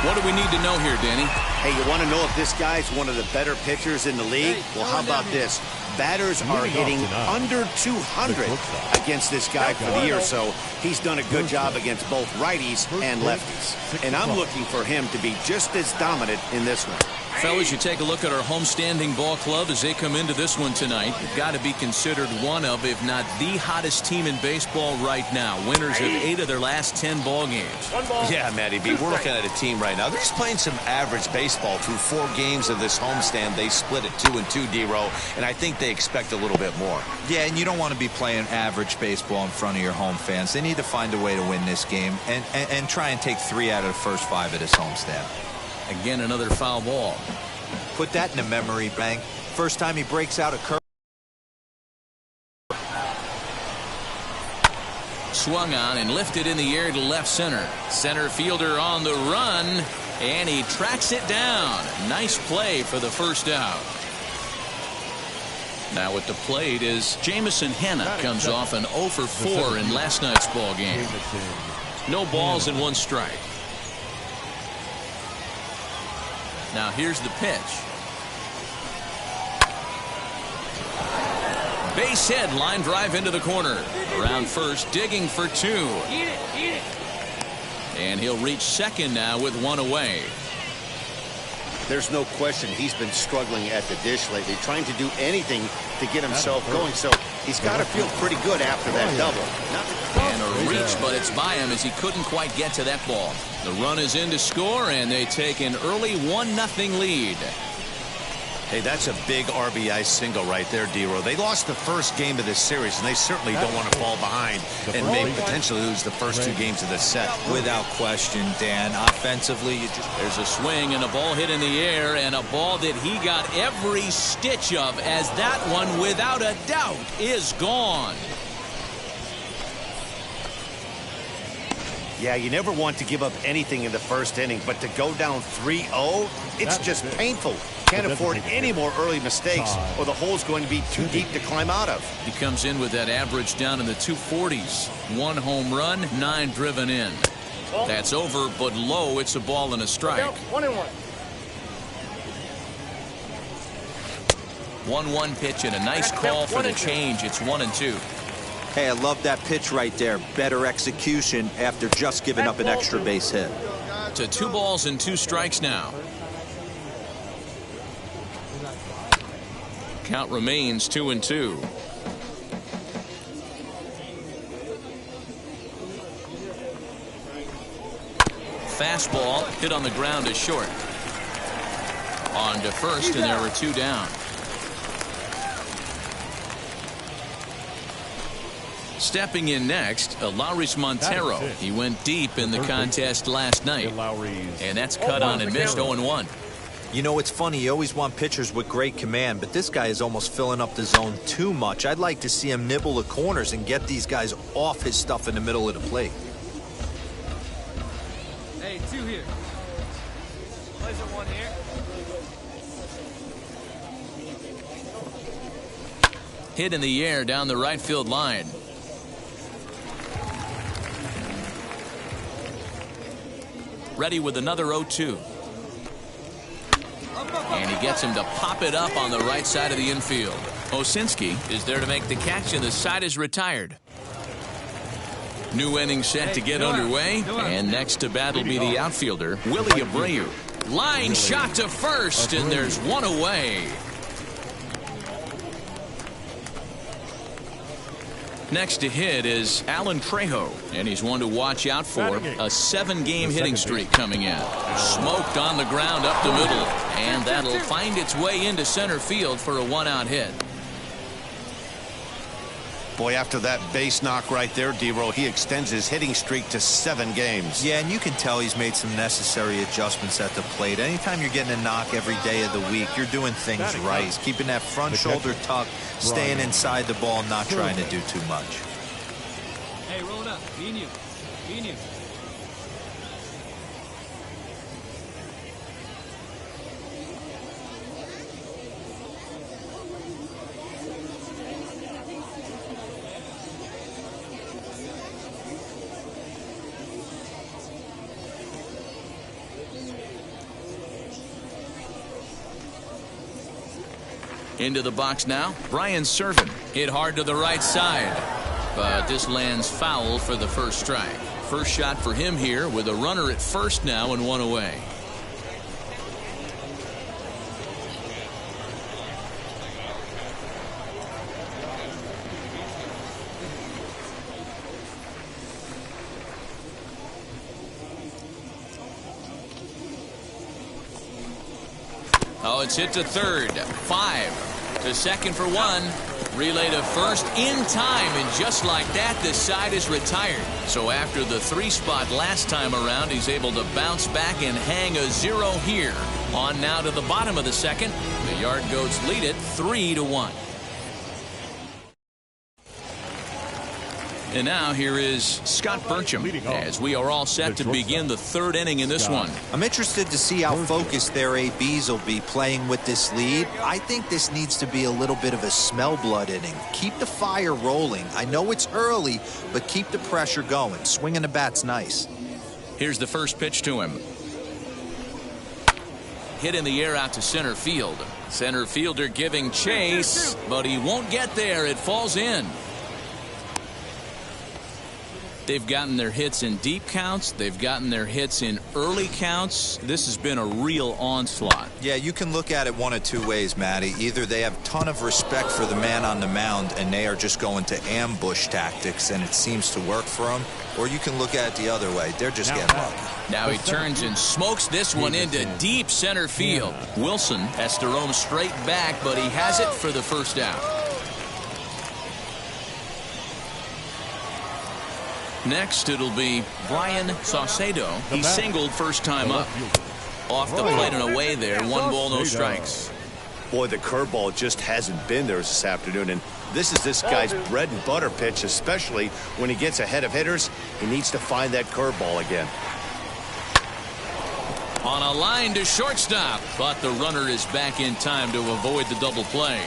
What do we need to know here, Danny? Hey, you want to know if this guy's one of the better pitchers in the league? Well, how about this? Batters are hitting under 200 against this guy for the year, so he's done a good job against both righties and lefties. And I'm looking for him to be just as dominant in this one. Fellas, you take a look at our homestanding ball club as they come into this one tonight. They've got to be considered one of, if not the hottest team in baseball right now. Winners of 8 of their last 10 ball games. Yeah, Matty B, we're looking at a team right now. They're just playing some average baseball through 4 games of this homestand. They split at 2-2, D-Row, and I think they expect a little bit more. Yeah, and you don't want to be playing average baseball in front of your home fans. They need to find a way to win this game and try and take 3 out of the first 5 of this homestand. Again, another foul ball. Put that in a memory bank. First time he breaks out a curve. Swung on and lifted in the air to left center. Center fielder on the run, and he tracks it down. Nice play for the first out. Now at the plate is Jamison Hanna. Comes off an 0 for 4 in last night's ball game. No balls and 1 strike. Now here's the pitch. Base hit, line drive into the corner. Around first, digging for 2. And he'll reach second now with 1 away. There's no question he's been struggling at the dish lately, trying to do anything to get himself going. So he's got to feel pretty good after that double. And a reach, but it's by him as he couldn't quite get to that ball. The run is in to score, and they take an early 1-0 lead. Hey, that's a big RBI single right there, D-Row. They lost the first game of this series, and they certainly don't want to fall behind and maybe potentially lose the first 2 games of this set. Without question, Dan. Offensively, you just... There's a swing and a ball hit in the air, and a ball that he got every stitch of, as that one, without a doubt, is gone. Yeah, you never want to give up anything in the first inning, but to go down 3-0, it's just painful. Can't afford any more early mistakes, or the hole's going to be too deep to climb out of. He comes in with that average down in the 240s. 1 home run, 9 driven in. That's over, but low. It's a ball and a strike. 1-1. 1-1 pitch and a nice call for the change. It's 1-2. Hey, I love that pitch right there. Better execution after just giving up an extra base hit. To 2 balls and 2 strikes now. Count remains 2-2. Fastball hit on the ground to short. On to first, and there were 2 down. Stepping in next, Lowry's Montero. He went deep in the contest last night. And that's cut on and missed 0-1. You know, it's funny. You always want pitchers with great command, but this guy is almost filling up the zone too much. I'd like to see him nibble the corners and get these guys off his stuff in the middle of the plate. Hey, 2 here. Plays it 1 here. Hit in the air down the right field line. Ready with another 0-2. And he gets him to pop it up on the right side of the infield. Osinski is there to make the catch, and the side is retired. New inning set to get underway, and next to bat will be the outfielder, Willie Abreu. Line shot to first, and there's 1 away. Next to hit is Alan Trejo, and he's one to watch out for. A 7-game hitting streak coming in. Smoked on the ground up the middle, and that'll find its way into center field for a 1-out hit. Boy, after that base knock right there, D-Row, he extends his hitting streak to 7 games. Yeah, and you can tell he's made some necessary adjustments at the plate. Anytime you're getting a knock every day of the week, you're doing things right. He's keeping that front shoulder tucked, staying inside the ball, not trying to do too much. Hey, roll it up. Me and you. Me and you. Into the box now, Brian Serven. Hit hard to the right side, but this lands foul for the first strike. First shot for him here with a runner at first now and 1 away. Oh, it's hit to third. 5 to second for 1. Relay to first in time, and just like that, the side is retired. So after the 3 spot last time around, he's able to bounce back and hang a 0 here. On now to the bottom of the second. The Yard Goats lead it 3-1. And now here is Scott Burcham as we are all set to begin the 3rd inning in this one. I'm interested to see how focused their ABs will be playing with this lead. I think this needs to be a little bit of a smell blood inning. Keep the fire rolling. I know it's early, but keep the pressure going. Swinging the bat's nice. Here's the first pitch to him. Hit in the air out to center field. Center fielder giving chase, but he won't get there. It falls in. They've gotten their hits in deep counts. They've gotten their hits in early counts. This has been a real onslaught. Yeah, you can look at it one of 2 ways, Matty. Either they have a ton of respect for the man on the mound and they are just going to ambush tactics and it seems to work for them, or you can look at it the other way. They're just getting lucky. Now he turns and smokes this one into deep center field. Wilson has to roam straight back, but he has it for the first out. Next, it'll be Brian Saucedo. He singled first time up. Off the plate and away there. 1 ball, no strikes. Boy, the curveball just hasn't been there this afternoon, and this is this guy's bread and butter pitch, especially when he gets ahead of hitters. He needs to find that curveball again. On a line to shortstop, but the runner is back in time to avoid the double play.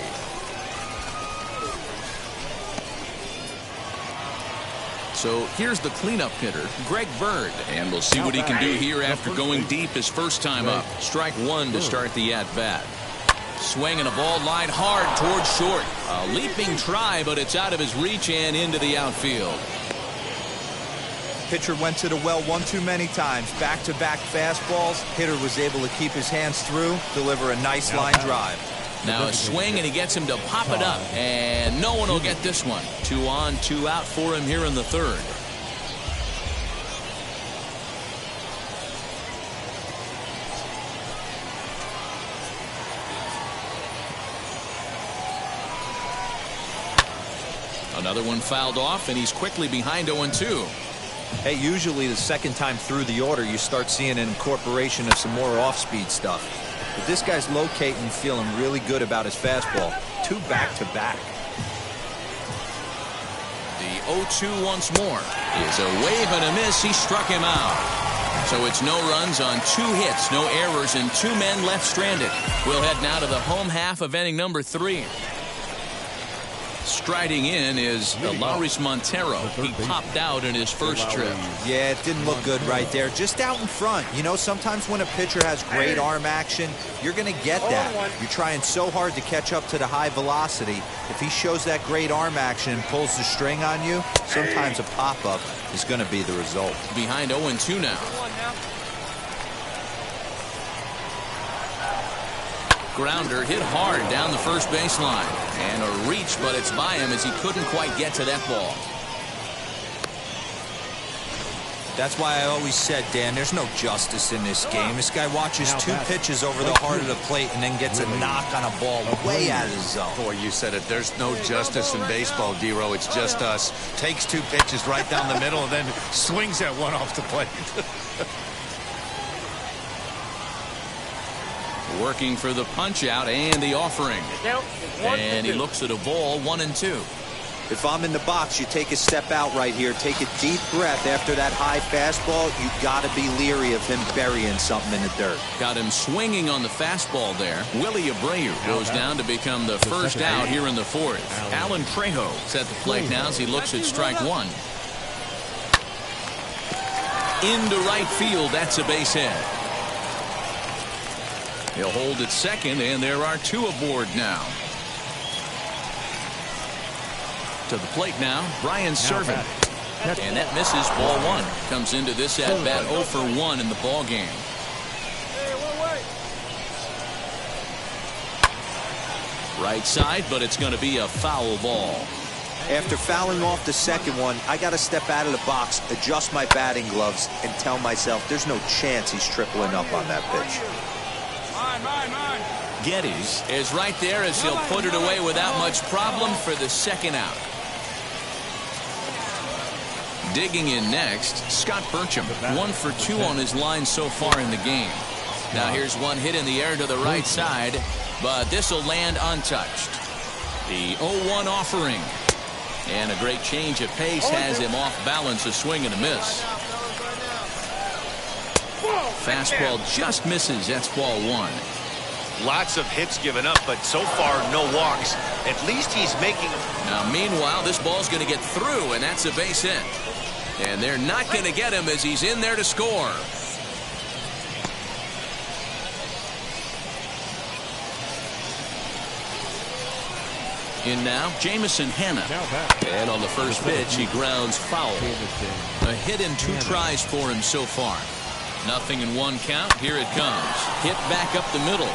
So here's the cleanup hitter, Greg Bird, and we'll see what he can do here after going deep his first time up. Strike 1 to start the at-bat. Swinging a ball line hard towards short. A leaping try, but it's out of his reach and into the outfield. Pitcher went to the well one too many times. Back-to-back fastballs. Hitter was able to keep his hands through, deliver a nice line drive. Now a swing, and he gets him to pop it up. And no one will get this one. 2 on, 2 out for him here in the third. Another one fouled off, and he's quickly behind 0-2. Hey, usually the second time through the order, you start seeing an incorporation of some more off-speed stuff. But this guy's locating, feeling really good about his fastball. 2 back-to-back. The 0-2 once more is a wave and a miss. He struck him out. So it's no runs on 2 hits, no errors, and 2 men left stranded. We'll head now to the home half of inning number 3. Striding in is Alaris Montero. He popped out in his first trip. Yeah, it didn't look good right there. Just out in front. You know, sometimes when a pitcher has great arm action, you're going to get that. You're trying so hard to catch up to the high velocity. If he shows that great arm action and pulls the string on you, sometimes a pop-up is going to be the result. Behind 0-2 now. Grounder hit hard down the first baseline. And a reach, but it's by him as he couldn't quite get to that ball. That's why I always said, Dan, there's no justice in this game. This guy watches 2 pitches over the heart of the plate and then gets a knock on a ball way out of the zone. Boy, you said it. There's no justice in baseball, D-Row. It's just us. Takes 2 pitches right down the middle and then swings that one off the plate. Working for the punch out and the offering. And he looks at a ball, 1-2. If I'm in the box, you take a step out right here. Take a deep breath after that high fastball. You got to be leery of him burying something in the dirt. Got him swinging on the fastball there. Willie Abreu goes down to become the first out here in the 4th. Alan Trejo's at the plate now as he looks at strike 1. Into right field. That's a base hit. He'll hold at second, and there are 2 aboard now. To the plate now, Brian Serven. And that misses, ball 1. Comes into this at-bat 0 for 1 in the ball game. Right side, but it's going to be a foul ball. After fouling off the second one, I got to step out of the box, adjust my batting gloves, and tell myself there's no chance he's tripling up on that pitch. Geddes is right there as he'll put it away without much problem for the second out. Digging in next, Scott Burcham. 1 for 2 on his line so far in the game. Now here's one hit in the air to the right side, but this will land untouched. The 0-1 offering. And a great change of pace has him off balance, a swing and a miss. Fastball just misses. That's ball 1. Lots of hits given up, but so far no walks. At least he's making them. Now meanwhile, this ball's going to get through, and that's a base hit. And they're not going to get him as he's in there to score. In now, Jamison Hanna. And on the first pitch, he grounds foul. A hit and 2 tries for him so far. Nothing in 1 count. Here it comes. Hit back up the middle.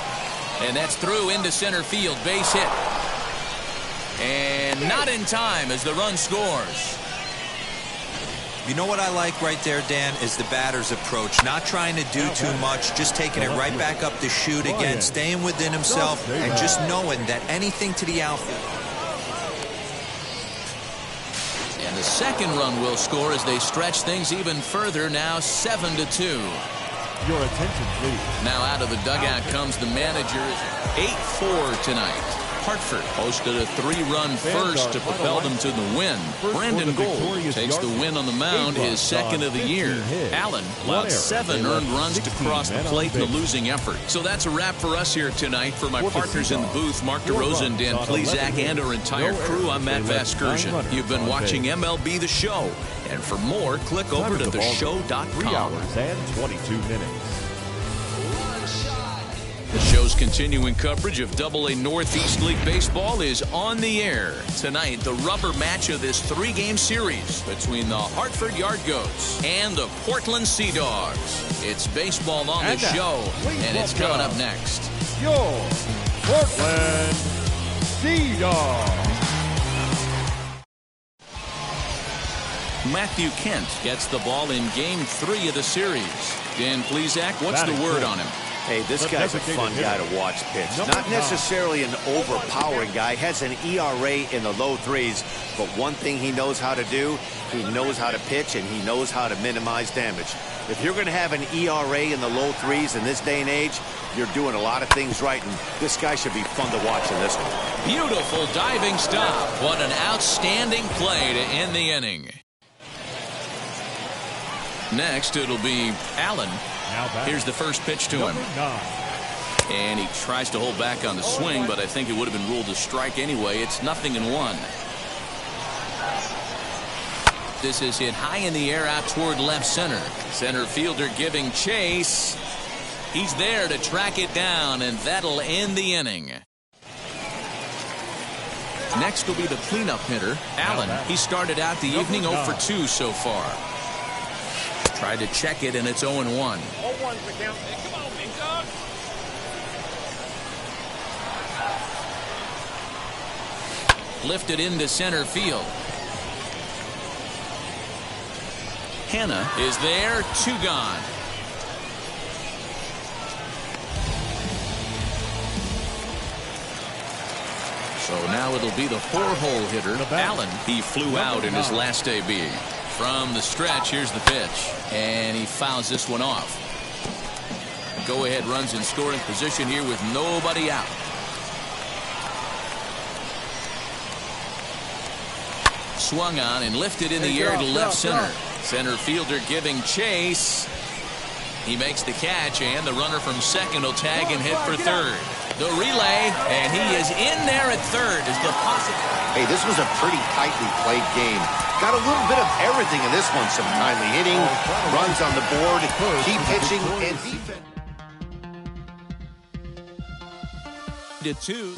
And that's through into center field. Base hit. And not in time as the run scores. You know what I like right there, Dan, is the batter's approach. Not trying to do too much, just taking it right back up the chute again, staying within himself, and just knowing that anything to the outfield. And the second run will score as they stretch things even further, now 7-2. Your attention, please. Now out of the dugout comes the manager. 8-4 tonight. Hartford hosted a 3-run first to propel them to the win. Brandon Gold takes the win on the mound, his second of the year. Allen allowed 7 earned runs to cross the plate in the losing effort. So that's a wrap for us here tonight. For my partners in the booth, Mark DeRosa and Dan Plesac, and our entire crew, I'm Matt Vasgersian. You've been watching MLB The Show. And for more, click over to theshow.com. 3 hours and 22 minutes. The show's continuing coverage of AA Northeast League Baseball is on the air. Tonight, the rubber match of this 3-game series between the Hartford Yard Goats and the Portland Sea Dogs. It's baseball on the show, and it's coming up next. Your Portland Sea Dogs. Matthew Kent gets the ball in Game 3 of the series. Dan Plesac, what's the word on him? Hey, this guy's a fun guy to watch pitch. Not necessarily an overpowering guy. Has an ERA in the low 3s, but one thing he knows how to do, he knows how to pitch, and he knows how to minimize damage. If you're going to have an ERA in the low 3s in this day and age, you're doing a lot of things right, and this guy should be fun to watch in this one. Beautiful diving stop. What an outstanding play to end the inning. Next, it'll be Allen. Here's the first pitch to him. And he tries to hold back on the swing, but I think it would have been ruled a strike anyway. It's 0-1. This is hit high in the air out toward left center. Center fielder giving chase. He's there to track it down, and that'll end the inning. Next will be the cleanup hitter, Allen. He started out the evening 0 for 2 so far. Tried to check it, and it's 0-1. 0-1's the count. Hey, come on, big dog. Lifted into center field. Hanna is there, 2 gone. So now it'll be the 4-hole hitter, Allen. He flew out in his last AB. From the stretch, here's the pitch. And he fouls this one off. Go-ahead runs in scoring position here with nobody out. Swung on and lifted in the air to left center. Center fielder giving chase. He makes the catch, and the runner from second will tag and hit for third. The relay, and he is in there at third as the Hey, this was a pretty tightly played game. Got a little bit of everything in this one. Some timely hitting, runs on the board, key pitching, and defense. to 2.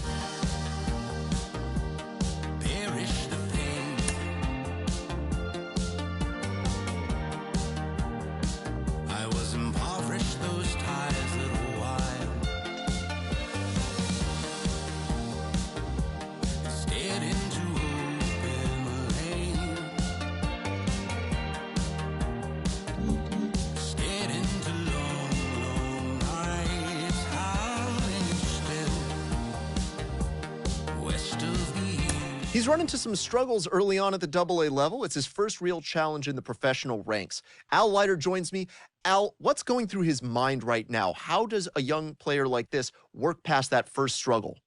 He's run into some struggles early on at the AA level. It's his first real challenge in the professional ranks. Al Leiter joins me. Al, what's going through his mind right now? How does a young player like this work past that first struggle?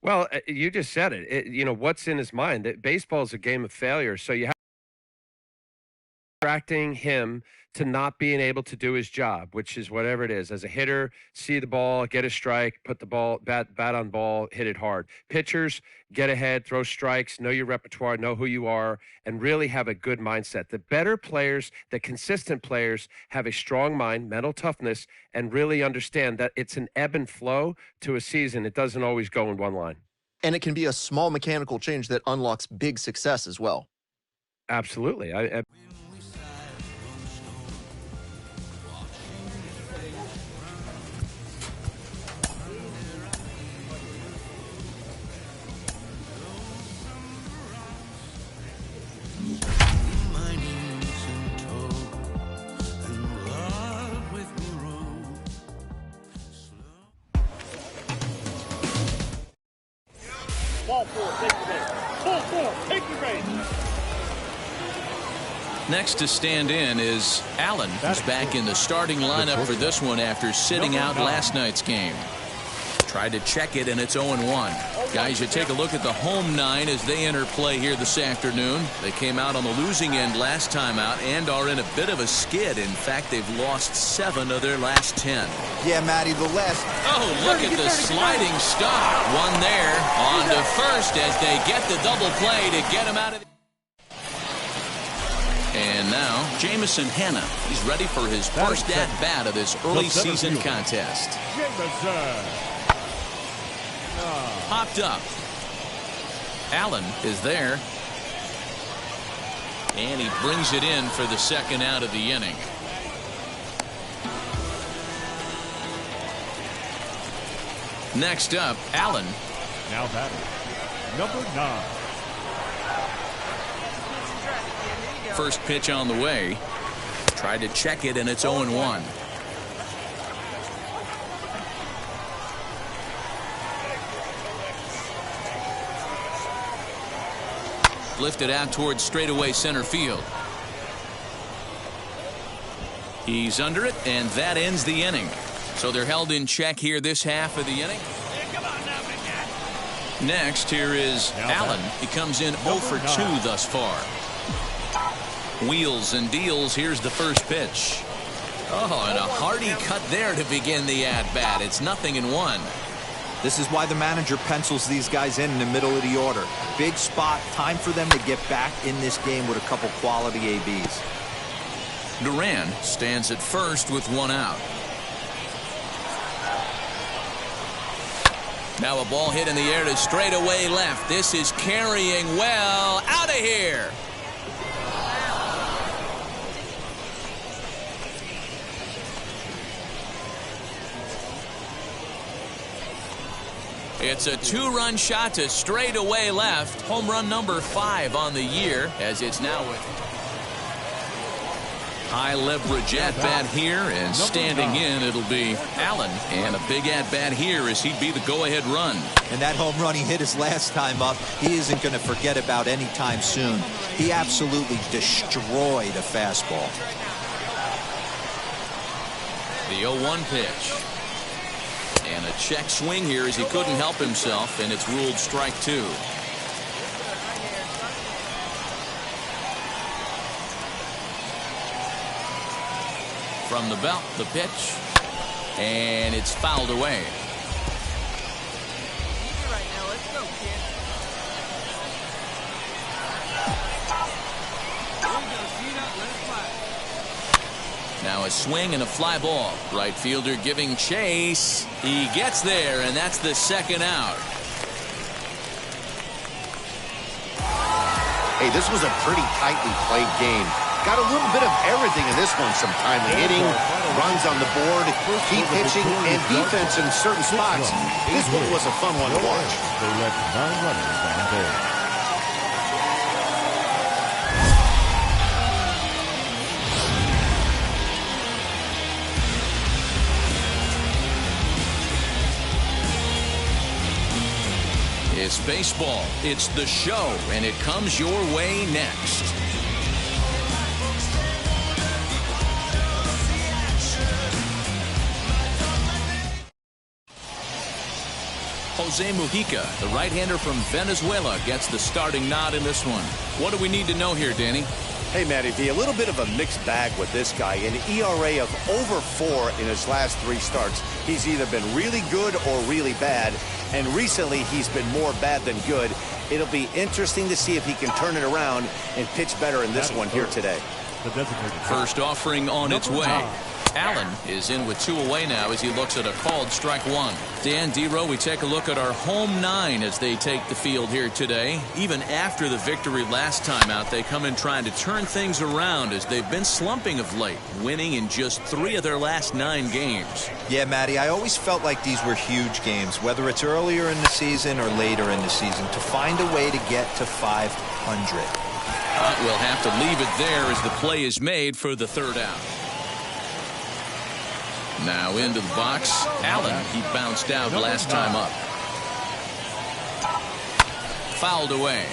Well, you just said it. You know, what's in his mind? Baseball is a game of failure, so you have distracting him to not being able to do his job, which is whatever it is. As a hitter, see the ball, get a strike, put the ball, bat on ball, hit it hard. Pitchers, get ahead, throw strikes, know your repertoire, know who you are, and really have a good mindset. The better players, the consistent players, have a strong mind, mental toughness, and really understand that it's an ebb and flow to a season. It doesn't always go in one line. And it can be a small mechanical change that unlocks big success as well. Absolutely. Ball 4, take the base. Ball 4, take the base. Next to stand in is Allen, who's back in the starting lineup for this one after sitting out last night's game. Tried to check it, and it's 0-1. Guys, you take a look at the home 9 as they enter play here this afternoon. They came out on the losing end last time out and are in a bit of a skid. In fact, they've lost 7 of their last 10. Yeah, Matty, the last. Oh, look at the sliding stop. One there on to first as they get the double play to get him out of the... And now, Jamison Hanna. He's ready for his first at-bat of this early season contest. Popped up. Allen is there. And he brings it in for the second out of the inning. Next up, Allen. Now batting, number 9. First pitch on the way. Tried to check it, and it's 0-1. Lifted out towards straightaway center field. He's under it, and that ends the inning. So they're held in check here this half of the inning. Next, here is Allen. He comes in 0 for 2 thus far. Wheels and deals. Here's the first pitch. Oh, and a hearty cut there to begin the at-bat. It's 0-1. This is why the manager pencils these guys in the middle of the order. Big spot. Time for them to get back in this game with a couple quality ABs. Duran stands at first with 1 out. Now a ball hit in the air to straightaway left. This is carrying well. Out of here. It's a 2-run shot to straightaway left. Home run number 5 on the year, as it's now with high leverage at-bat here, and standing in, it'll be Allen. And a big at-bat here as he'd be the go-ahead run. And that home run he hit his last time up, he isn't going to forget about anytime soon. He absolutely destroyed a fastball. The 0-1 pitch. And a check swing here as he couldn't help himself, and it's ruled strike 2. From the belt, the pitch, and it's fouled away. Now a swing and a fly ball. Right fielder giving chase. He gets there, and that's the second out. Hey, this was a pretty tightly played game. Got a little bit of everything in this one. Some timely hitting, runs on the board, key pitching, and defense in certain spots. This one was a fun one to watch. They left 9 runners on board. It's baseball. It's the show, and it comes your way next. Jose Mujica, the right-hander from Venezuela, gets the starting nod in this one. What do we need to know here, Danny? Hey, Matty V, a little bit of a mixed bag with this guy. An ERA of over 4 in his last 3 starts. He's either been really good or really bad, and recently he's been more bad than good. It'll be interesting to see if he can turn it around and pitch better in this one here today. First offering on its way. Allen is in with 2 away now as he looks at a called strike 1. Dan Dero, we take a look at our home 9 as they take the field here today. Even after the victory last time out, they come in trying to turn things around as they've been slumping of late, winning in just 3 of their last 9 games. Yeah, Matty, I always felt like these were huge games, whether it's earlier in the season or later in the season, to find a way to get to 500. We'll have to leave it there as the play is made for the 3rd out. Now into the box. Allen, he bounced out last time up. Fouled away.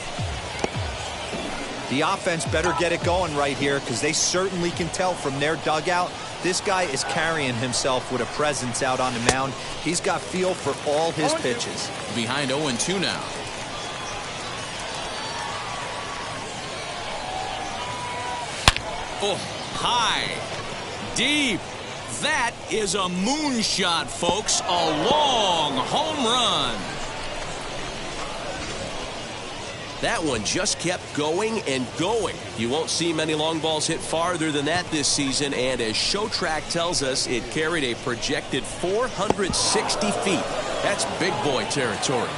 The offense better get it going right here because they certainly can tell from their dugout this guy is carrying himself with a presence out on the mound. He's got feel for all his pitches. Behind 0-2 now. Oh, high, deep. That is a moonshot, folks. A long home run. That one just kept going and going. You won't see many long balls hit farther than that this season, and as Show Track tells us, it carried a projected 460 feet. That's big boy territory.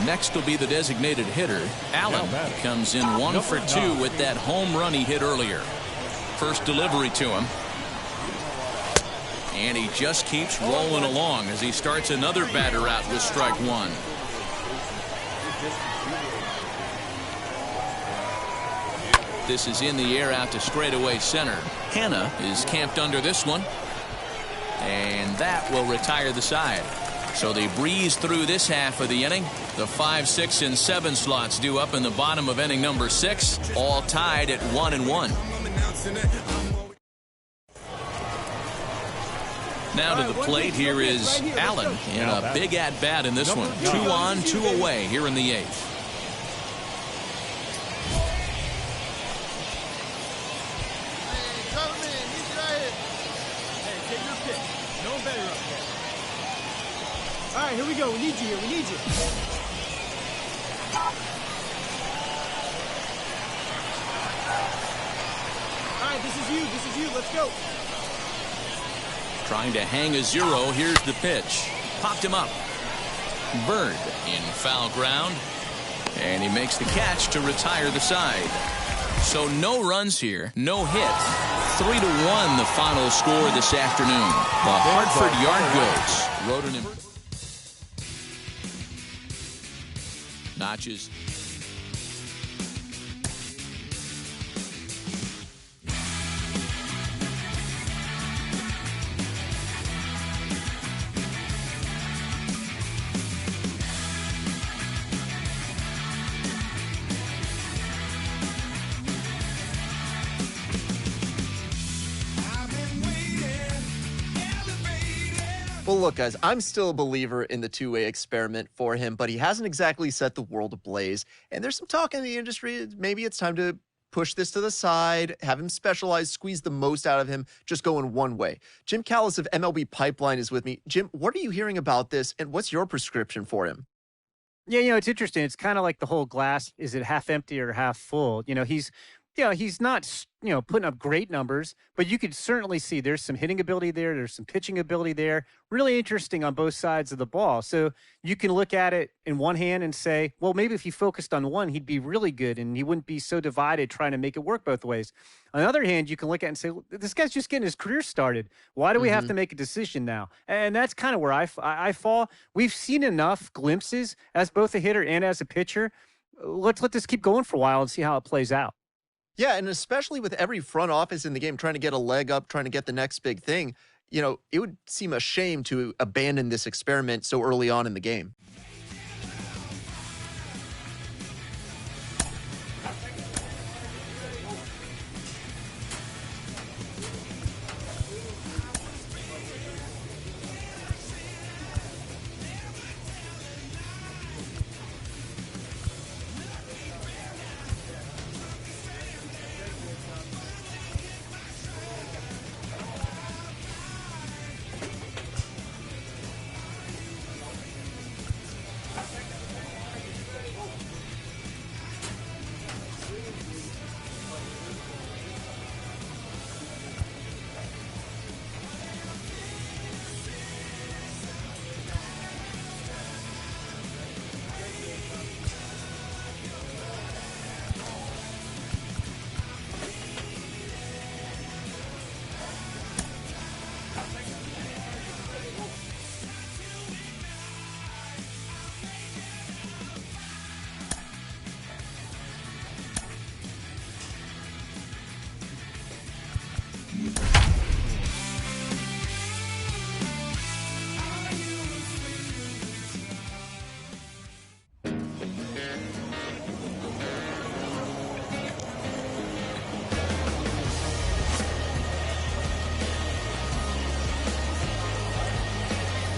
Next will be the designated hitter. Allen comes in 1 for 2 with that home run he hit earlier. First delivery to him. And he just keeps rolling along as he starts another batter out with strike one. This is in the air out to straightaway center. Hanna is camped under this one. And that will retire the side. So they breeze through this half of the inning. The 5, 6, and 7 slots due up in the bottom of inning number 6, all tied at 1-1. Now to the plate here is Allen in a big at-bat in this one. 2 on, 2 away here in the 8th. All right, here we go. We need you here. We need you. All right, this is you. This is you. Let's go. Trying to hang a 0. Here's the pitch. Popped him up. Bird in foul ground. And he makes the catch to retire the side. So no runs here. No hit. 3-1 the final score this afternoon. The Hartford Yard Goats wrote an notches. Well, look, guys, I'm still a believer in the two-way experiment for him, but he hasn't exactly set the world ablaze. And there's some talk in the industry. Maybe it's time to push this to the side, have him specialize, squeeze the most out of him, just going one way. Jim Callis of MLB Pipeline is with me. Jim, what are you hearing about this, and what's your prescription for him? Yeah, it's interesting. It's kind of like the whole glass, is it half empty or half full? He's not, putting up great numbers, but you could certainly see there's some hitting ability there. There's some pitching ability there. Really interesting on both sides of the ball. So you can look at it in one hand and say, well, maybe if he focused on one, he'd be really good and he wouldn't be so divided trying to make it work both ways. On the other hand, you can look at it and say, well, this guy's just getting his career started. Why do we have to make a decision now? And that's kind of where I fall. We've seen enough glimpses as both a hitter and as a pitcher. Let's let this keep going for a while and see how it plays out. Yeah, and especially with every front office in the game trying to get a leg up, trying to get the next big thing, it would seem a shame to abandon this experiment so early on in the game.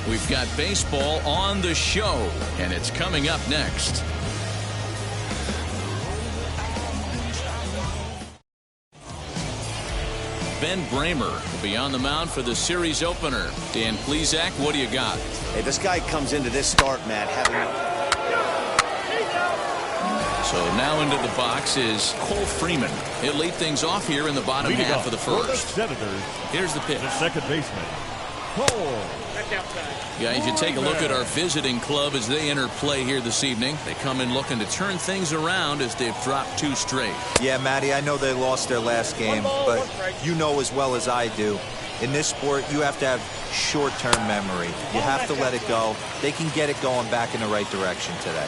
We've got baseball on the show, and it's coming up next. Ben Bramer will be on the mound for the series opener. Dan Plesac, what do you got? Hey, this guy comes into this start, Matt, having... So now into the box is Cole Freeman. He'll lead things off here in the bottom half of the first. Here's the pitch. The second baseman, Cole. Guys, you take a look at our visiting club as they enter play here this evening. They come in looking to turn things around as they've dropped 2 straight. Yeah, Matty, I know they lost their last game, but you know as well as I do, in this sport, you have to have short-term memory. You have to let it go. They can get it going back in the right direction today.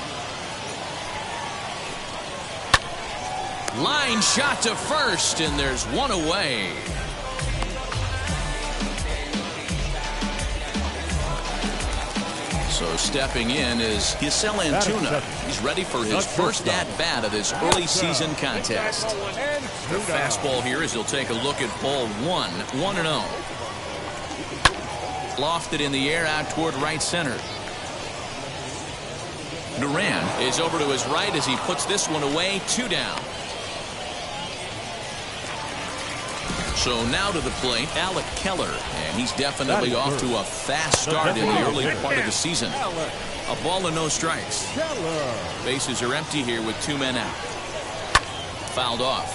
Line shot to first, and there's one away. So stepping in is Giselle Antuna. He's ready for his first at-bat of this early season contest. The fastball here as he'll take a look at ball 1, 1-0. Lofted in the air out toward right center. Duran is over to his right as he puts this one away, 2 down. So now to the plate, Alec Keller, and he's definitely off to a fast start in the early part of the season. A ball and no strikes. Bases are empty here with 2 men out. Fouled off.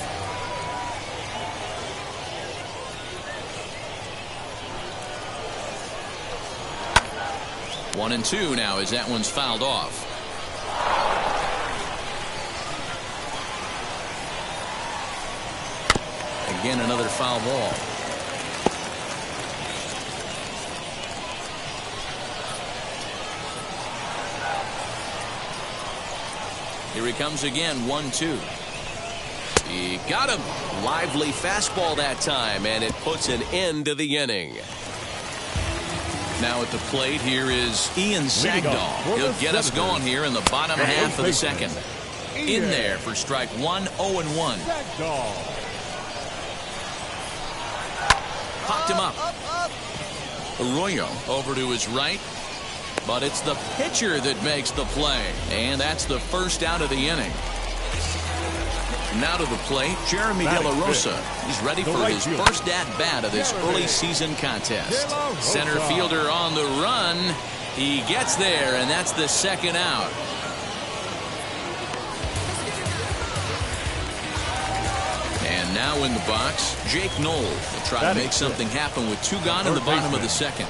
One and 2 now as that one's fouled off. Again, another foul ball. Here he comes again, 1-2. He got him. Lively fastball that time, and it puts an end to the inning. Now at the plate, here is Ian Sagdahl. He'll get us going here in the bottom half of the second. In there for strike 1, 0-1. Popped him up. Arroyo over to his right. But it's the pitcher that makes the play. And that's the first out of the inning. Now to the plate, Jeremy De La Rosa. He's ready for his first at-bat of this early season contest. Center fielder on the run. He gets there, and that's the second out. And now in the box, Jake Knoll will try to make something happen with 2 gone in the bottom of the second.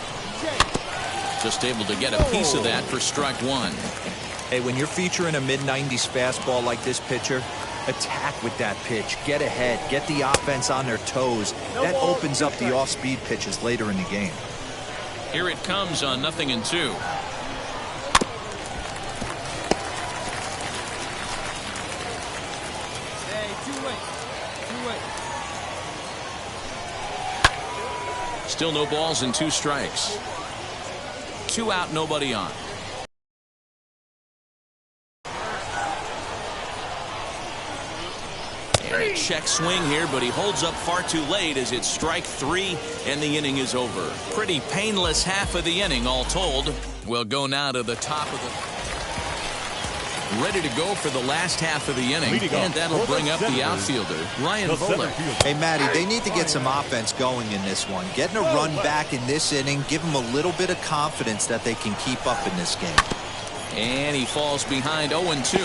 Just able to get a piece of that for strike 1. Hey, when you're featuring a mid-90s fastball like this pitcher, attack with that pitch. Get ahead. Get the offense on their toes. That opens up the off-speed pitches later in the game. Here it comes on 0-2. Still no balls and 2 strikes. 2 out, nobody on. And a check swing here, but he holds up far too late as it's strike 3 and the inning is over. Pretty painless half of the inning all told. We'll go now to the top of the... Ready to go for the last half of the inning, and that'll bring up the outfielder, Ryan Fuller. Hey, Matty, they need to get some offense going in this one. Getting a run back in this inning, give them a little bit of confidence that they can keep up in this game. And he falls behind 0-2.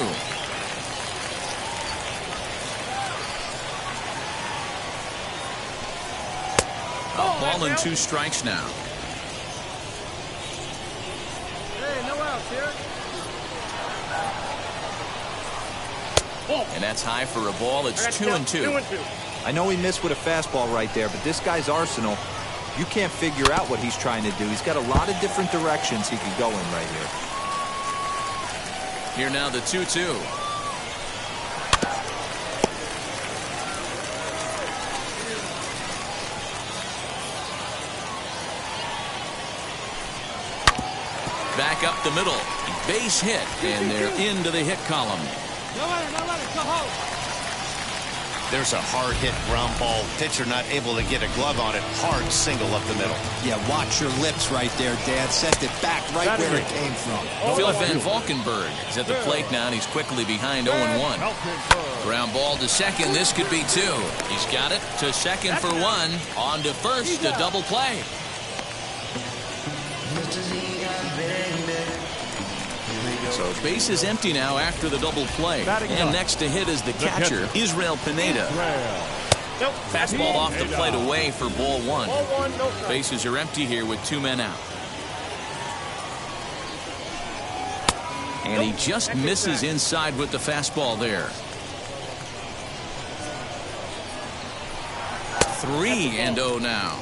A ball and 2 strikes now. Hey, no outs here. And that's high for a ball. It's 2-2. I know he missed with a fastball right there, but this guy's arsenal, you can't figure out what he's trying to do. He's got a lot of different directions he could go in right here. Here now the 2-2. Back up the middle. Base hit, and they're into the hit column. No matter, go home. There's a hard hit ground ball. Pitcher not able to get a glove on it. Hard single up the middle. Yeah, watch your lips right there, Dad. Sent it back right where it came from. Phil Van Valkenburg is at the plate now, and he's quickly behind 0-1. Ground ball to second. This could be 2. He's got it to second for 1. On to first, a double play. So base is empty now after the double play. And next to hit is the catcher, Israel Pineda. Fastball off the plate away for ball 1. Bases are empty here with 2 men out. And he just misses inside with the fastball there. 3-0 now.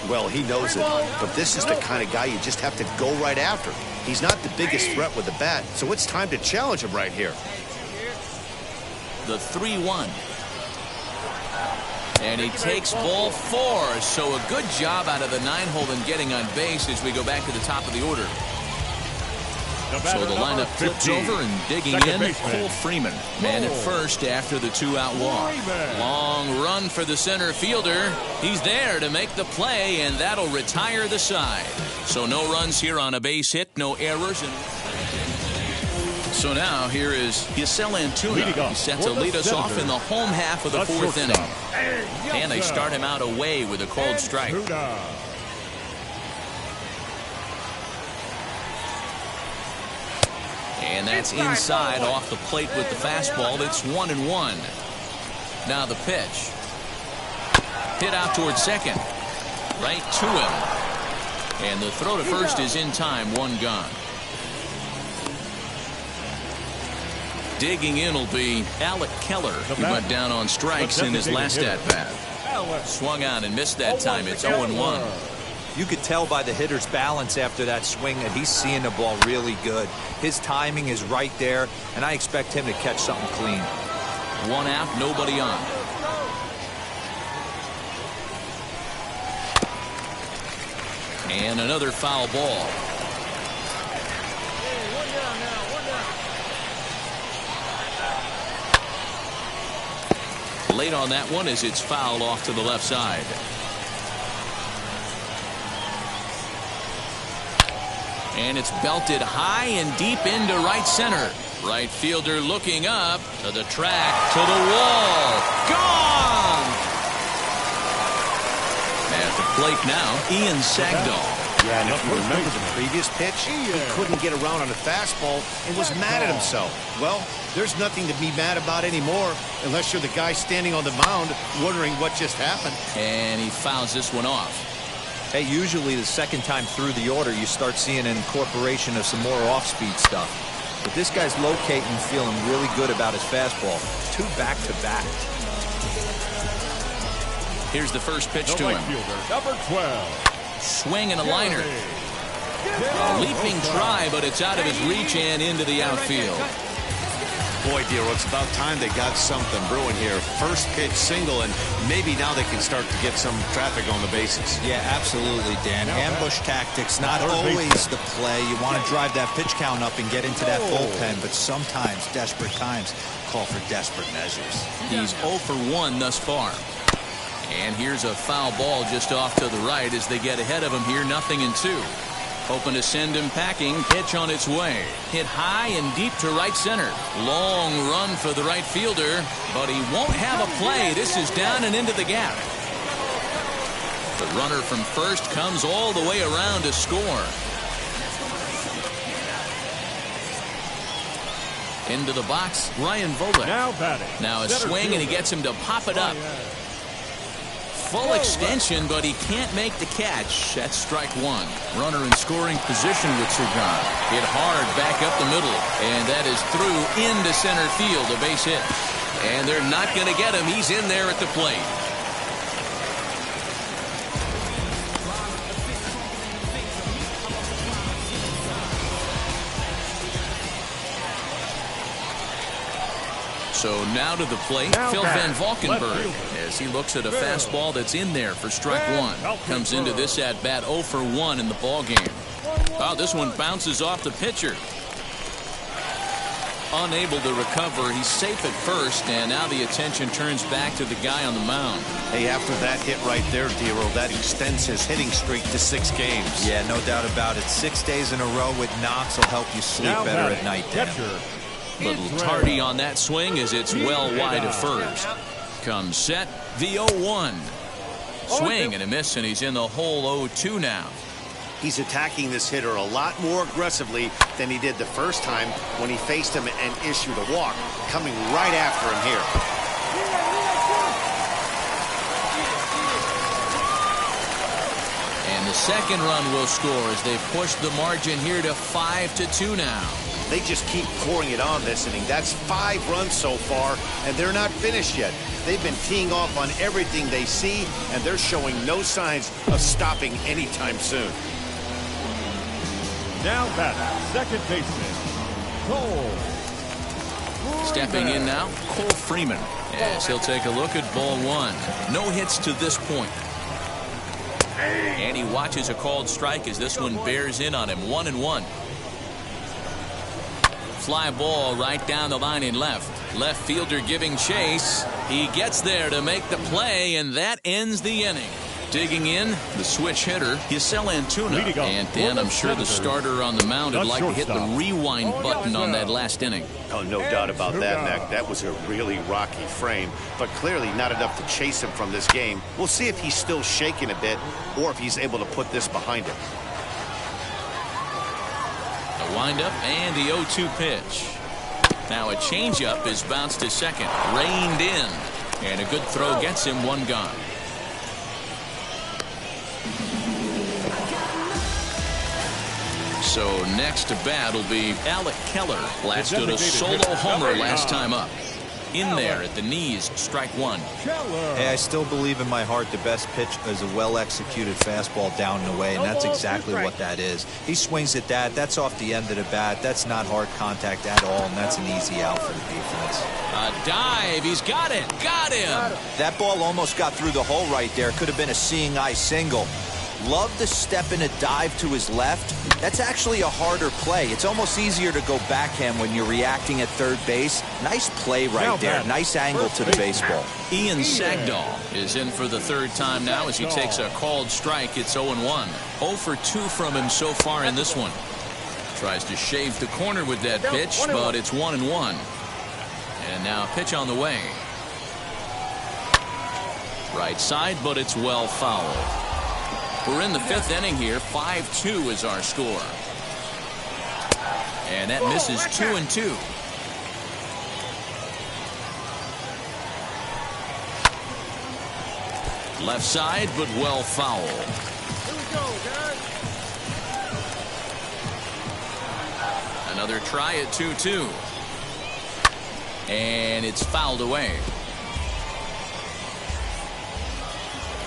Well, he knows it, but this is the kind of guy you just have to go right after. He's not the biggest threat with the bat, so it's time to challenge him right here. The 3-1. And he takes ball 4, so a good job out of the 9-hole in getting on base as we go back to the top of the order. So the lineup flips over and digging in, Cole Freeman. Man at first after the 2-out walk. Long run for the center fielder. He's there to make the play, and that'll retire the side. So no runs here on a base hit, no errors. So now here is Giselle Antuna. He's set to lead us off in the home half of the 4th inning. And they start him out away with a called strike. And that's inside off the plate with the fastball. It's 1-1. Now the pitch. Hit out towards second. Right to him. And the throw to first is in time. 1 gone. Digging in will be Alec Keller. He went down on strikes in his last at-bat. Swung on and missed that time. It's 0-1. You could tell by the hitter's balance after that swing that he's seeing the ball really good. His timing is right there, and I expect him to catch something clean. 1 out, nobody on. And another foul ball. Late on that one as it's fouled off to the left side. And it's belted high and deep into right center. Right fielder looking up to the track, to the wall. Gone! At the plate now, Ian Sagdahl. Yeah, and if you remember the previous pitch, he couldn't get around on a fastball and was mad at himself. Well, there's nothing to be mad about anymore unless you're the guy standing on the mound wondering what just happened. And he fouls this one off. Hey, usually the second time through the order, you start seeing an incorporation of some more off-speed stuff. But this guy's locating, feeling really good about his fastball. 2 back-to-back. Here's the first pitch to him. Number 12. Swing and a liner. A leaping try, but it's out of his reach and into the outfield. Boy, Dero, it's about time they got something brewing here. First pitch single, and maybe now they can start to get some traffic on the bases. Yeah, absolutely, Dan. Ambush tactics, not always the play. You want to drive that pitch count up and get into that bullpen, but sometimes desperate times call for desperate measures. He's 0 for 1 thus far. And here's a foul ball just off to the right as they get ahead of him here, 0-2. Hoping to send him packing. Pitch on its way. Hit high and deep to right center. Long run for the right fielder, but he won't have a play. This is down and into the gap. The runner from first comes all the way around to score. Into the box, Ryan Volek. Now batting. Now a swing, and he gets him to pop it up. Full extension, but he can't make the catch. That's strike 1. Runner in scoring position with Surgan. Hit hard back up the middle, and that is through into center field, a base hit. And they're not going to get him. He's in there at the plate. So now to the plate, Phil Van Valkenburg, as he looks at a fastball that's in there for strike 1. Comes into this at-bat 0 for 1 in the ballgame. Oh, this one bounces off the pitcher. Unable to recover. He's safe at first, and now the attention turns back to the guy on the mound. Hey, after that hit right there, Dero, that extends his hitting streak to 6 games. Yeah, no doubt about it. 6 days in a row with knocks will help you sleep better at night, Dan. Little tardy on that swing as it's well wide of first. Comes set, the 0-1. Swing and a miss, and he's in the hole 0-2 now. He's attacking this hitter a lot more aggressively than he did the first time when he faced him and issued a walk. Coming right after him here. And the second run will score as they've pushed the margin here to 5-2 now. They just keep pouring it on this inning. That's 5 runs so far, and they're not finished yet. They've been teeing off on everything they see, and they're showing no signs of stopping anytime soon. Now batting, second baseman, Cole. Stepping in now, Cole Freeman. As he'll take a look at ball 1. No hits to this point. And he watches a called strike as this one bears in on him. 1-1. Fly ball right down the line in left. Left fielder giving chase. He gets there to make the play, and that ends the inning. Digging in, the switch hitter, Giselle Antuna. And Dan, I'm sure the starter on the mound would like to hit the rewind button on that last inning. Oh, no doubt about that, Mac. That was a really rocky frame, but clearly not enough to chase him from this game. We'll see if he's still shaking a bit or if he's able to put this behind him. The windup and the 0-2 pitch. Now a changeup is bounced to second, reined in, and a good throw gets him 1 gone. So next to bat will be Alec Keller. Blasted a solo homer last time up. In there at the knees, strike 1. Hey, I still believe in my heart the best pitch is a well-executed fastball down and away, and that's exactly what that is. He swings at that. That's off the end of the bat. That's not hard contact at all, and that's an easy out for the defense. A dive. He's got it. Got him. That ball almost got through the hole right there. Could have been a seeing eye single. Love the step and a dive to his left. That's actually a harder play. It's almost easier to go backhand when you're reacting at third base. Nice play right there. Nice angle to the baseball. Ian Sagdahl is in for the 3rd time now as he takes a called strike. It's 0-1. 0 for 2 from him so far in this one. Tries to shave the corner with that pitch, but it's 1-1. And now pitch on the way. Right side, but it's well fouled. We're in the 5th inning here. 5-2 is our score. And that misses 2-2. Left side, but well fouled. Here we go, guys. Another try at 2-2. And it's fouled away.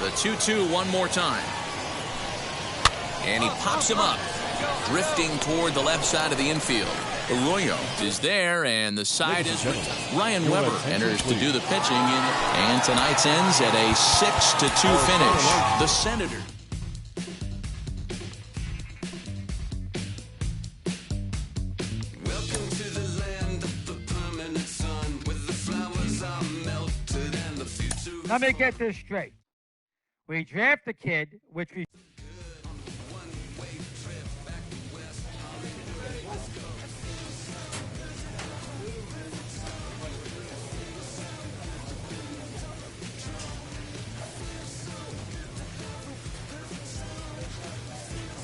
The 2-2 one more time. And he pops him up, drifting toward the left side of the infield. Arroyo is there, and the side is Ryan Weber enters to do the pitching, and tonight's ends at a 6-2 finish. The Senators. Welcome to the land of the permanent sun, where the flowers are melted and the future. Let me get this straight. We draft a kid, which we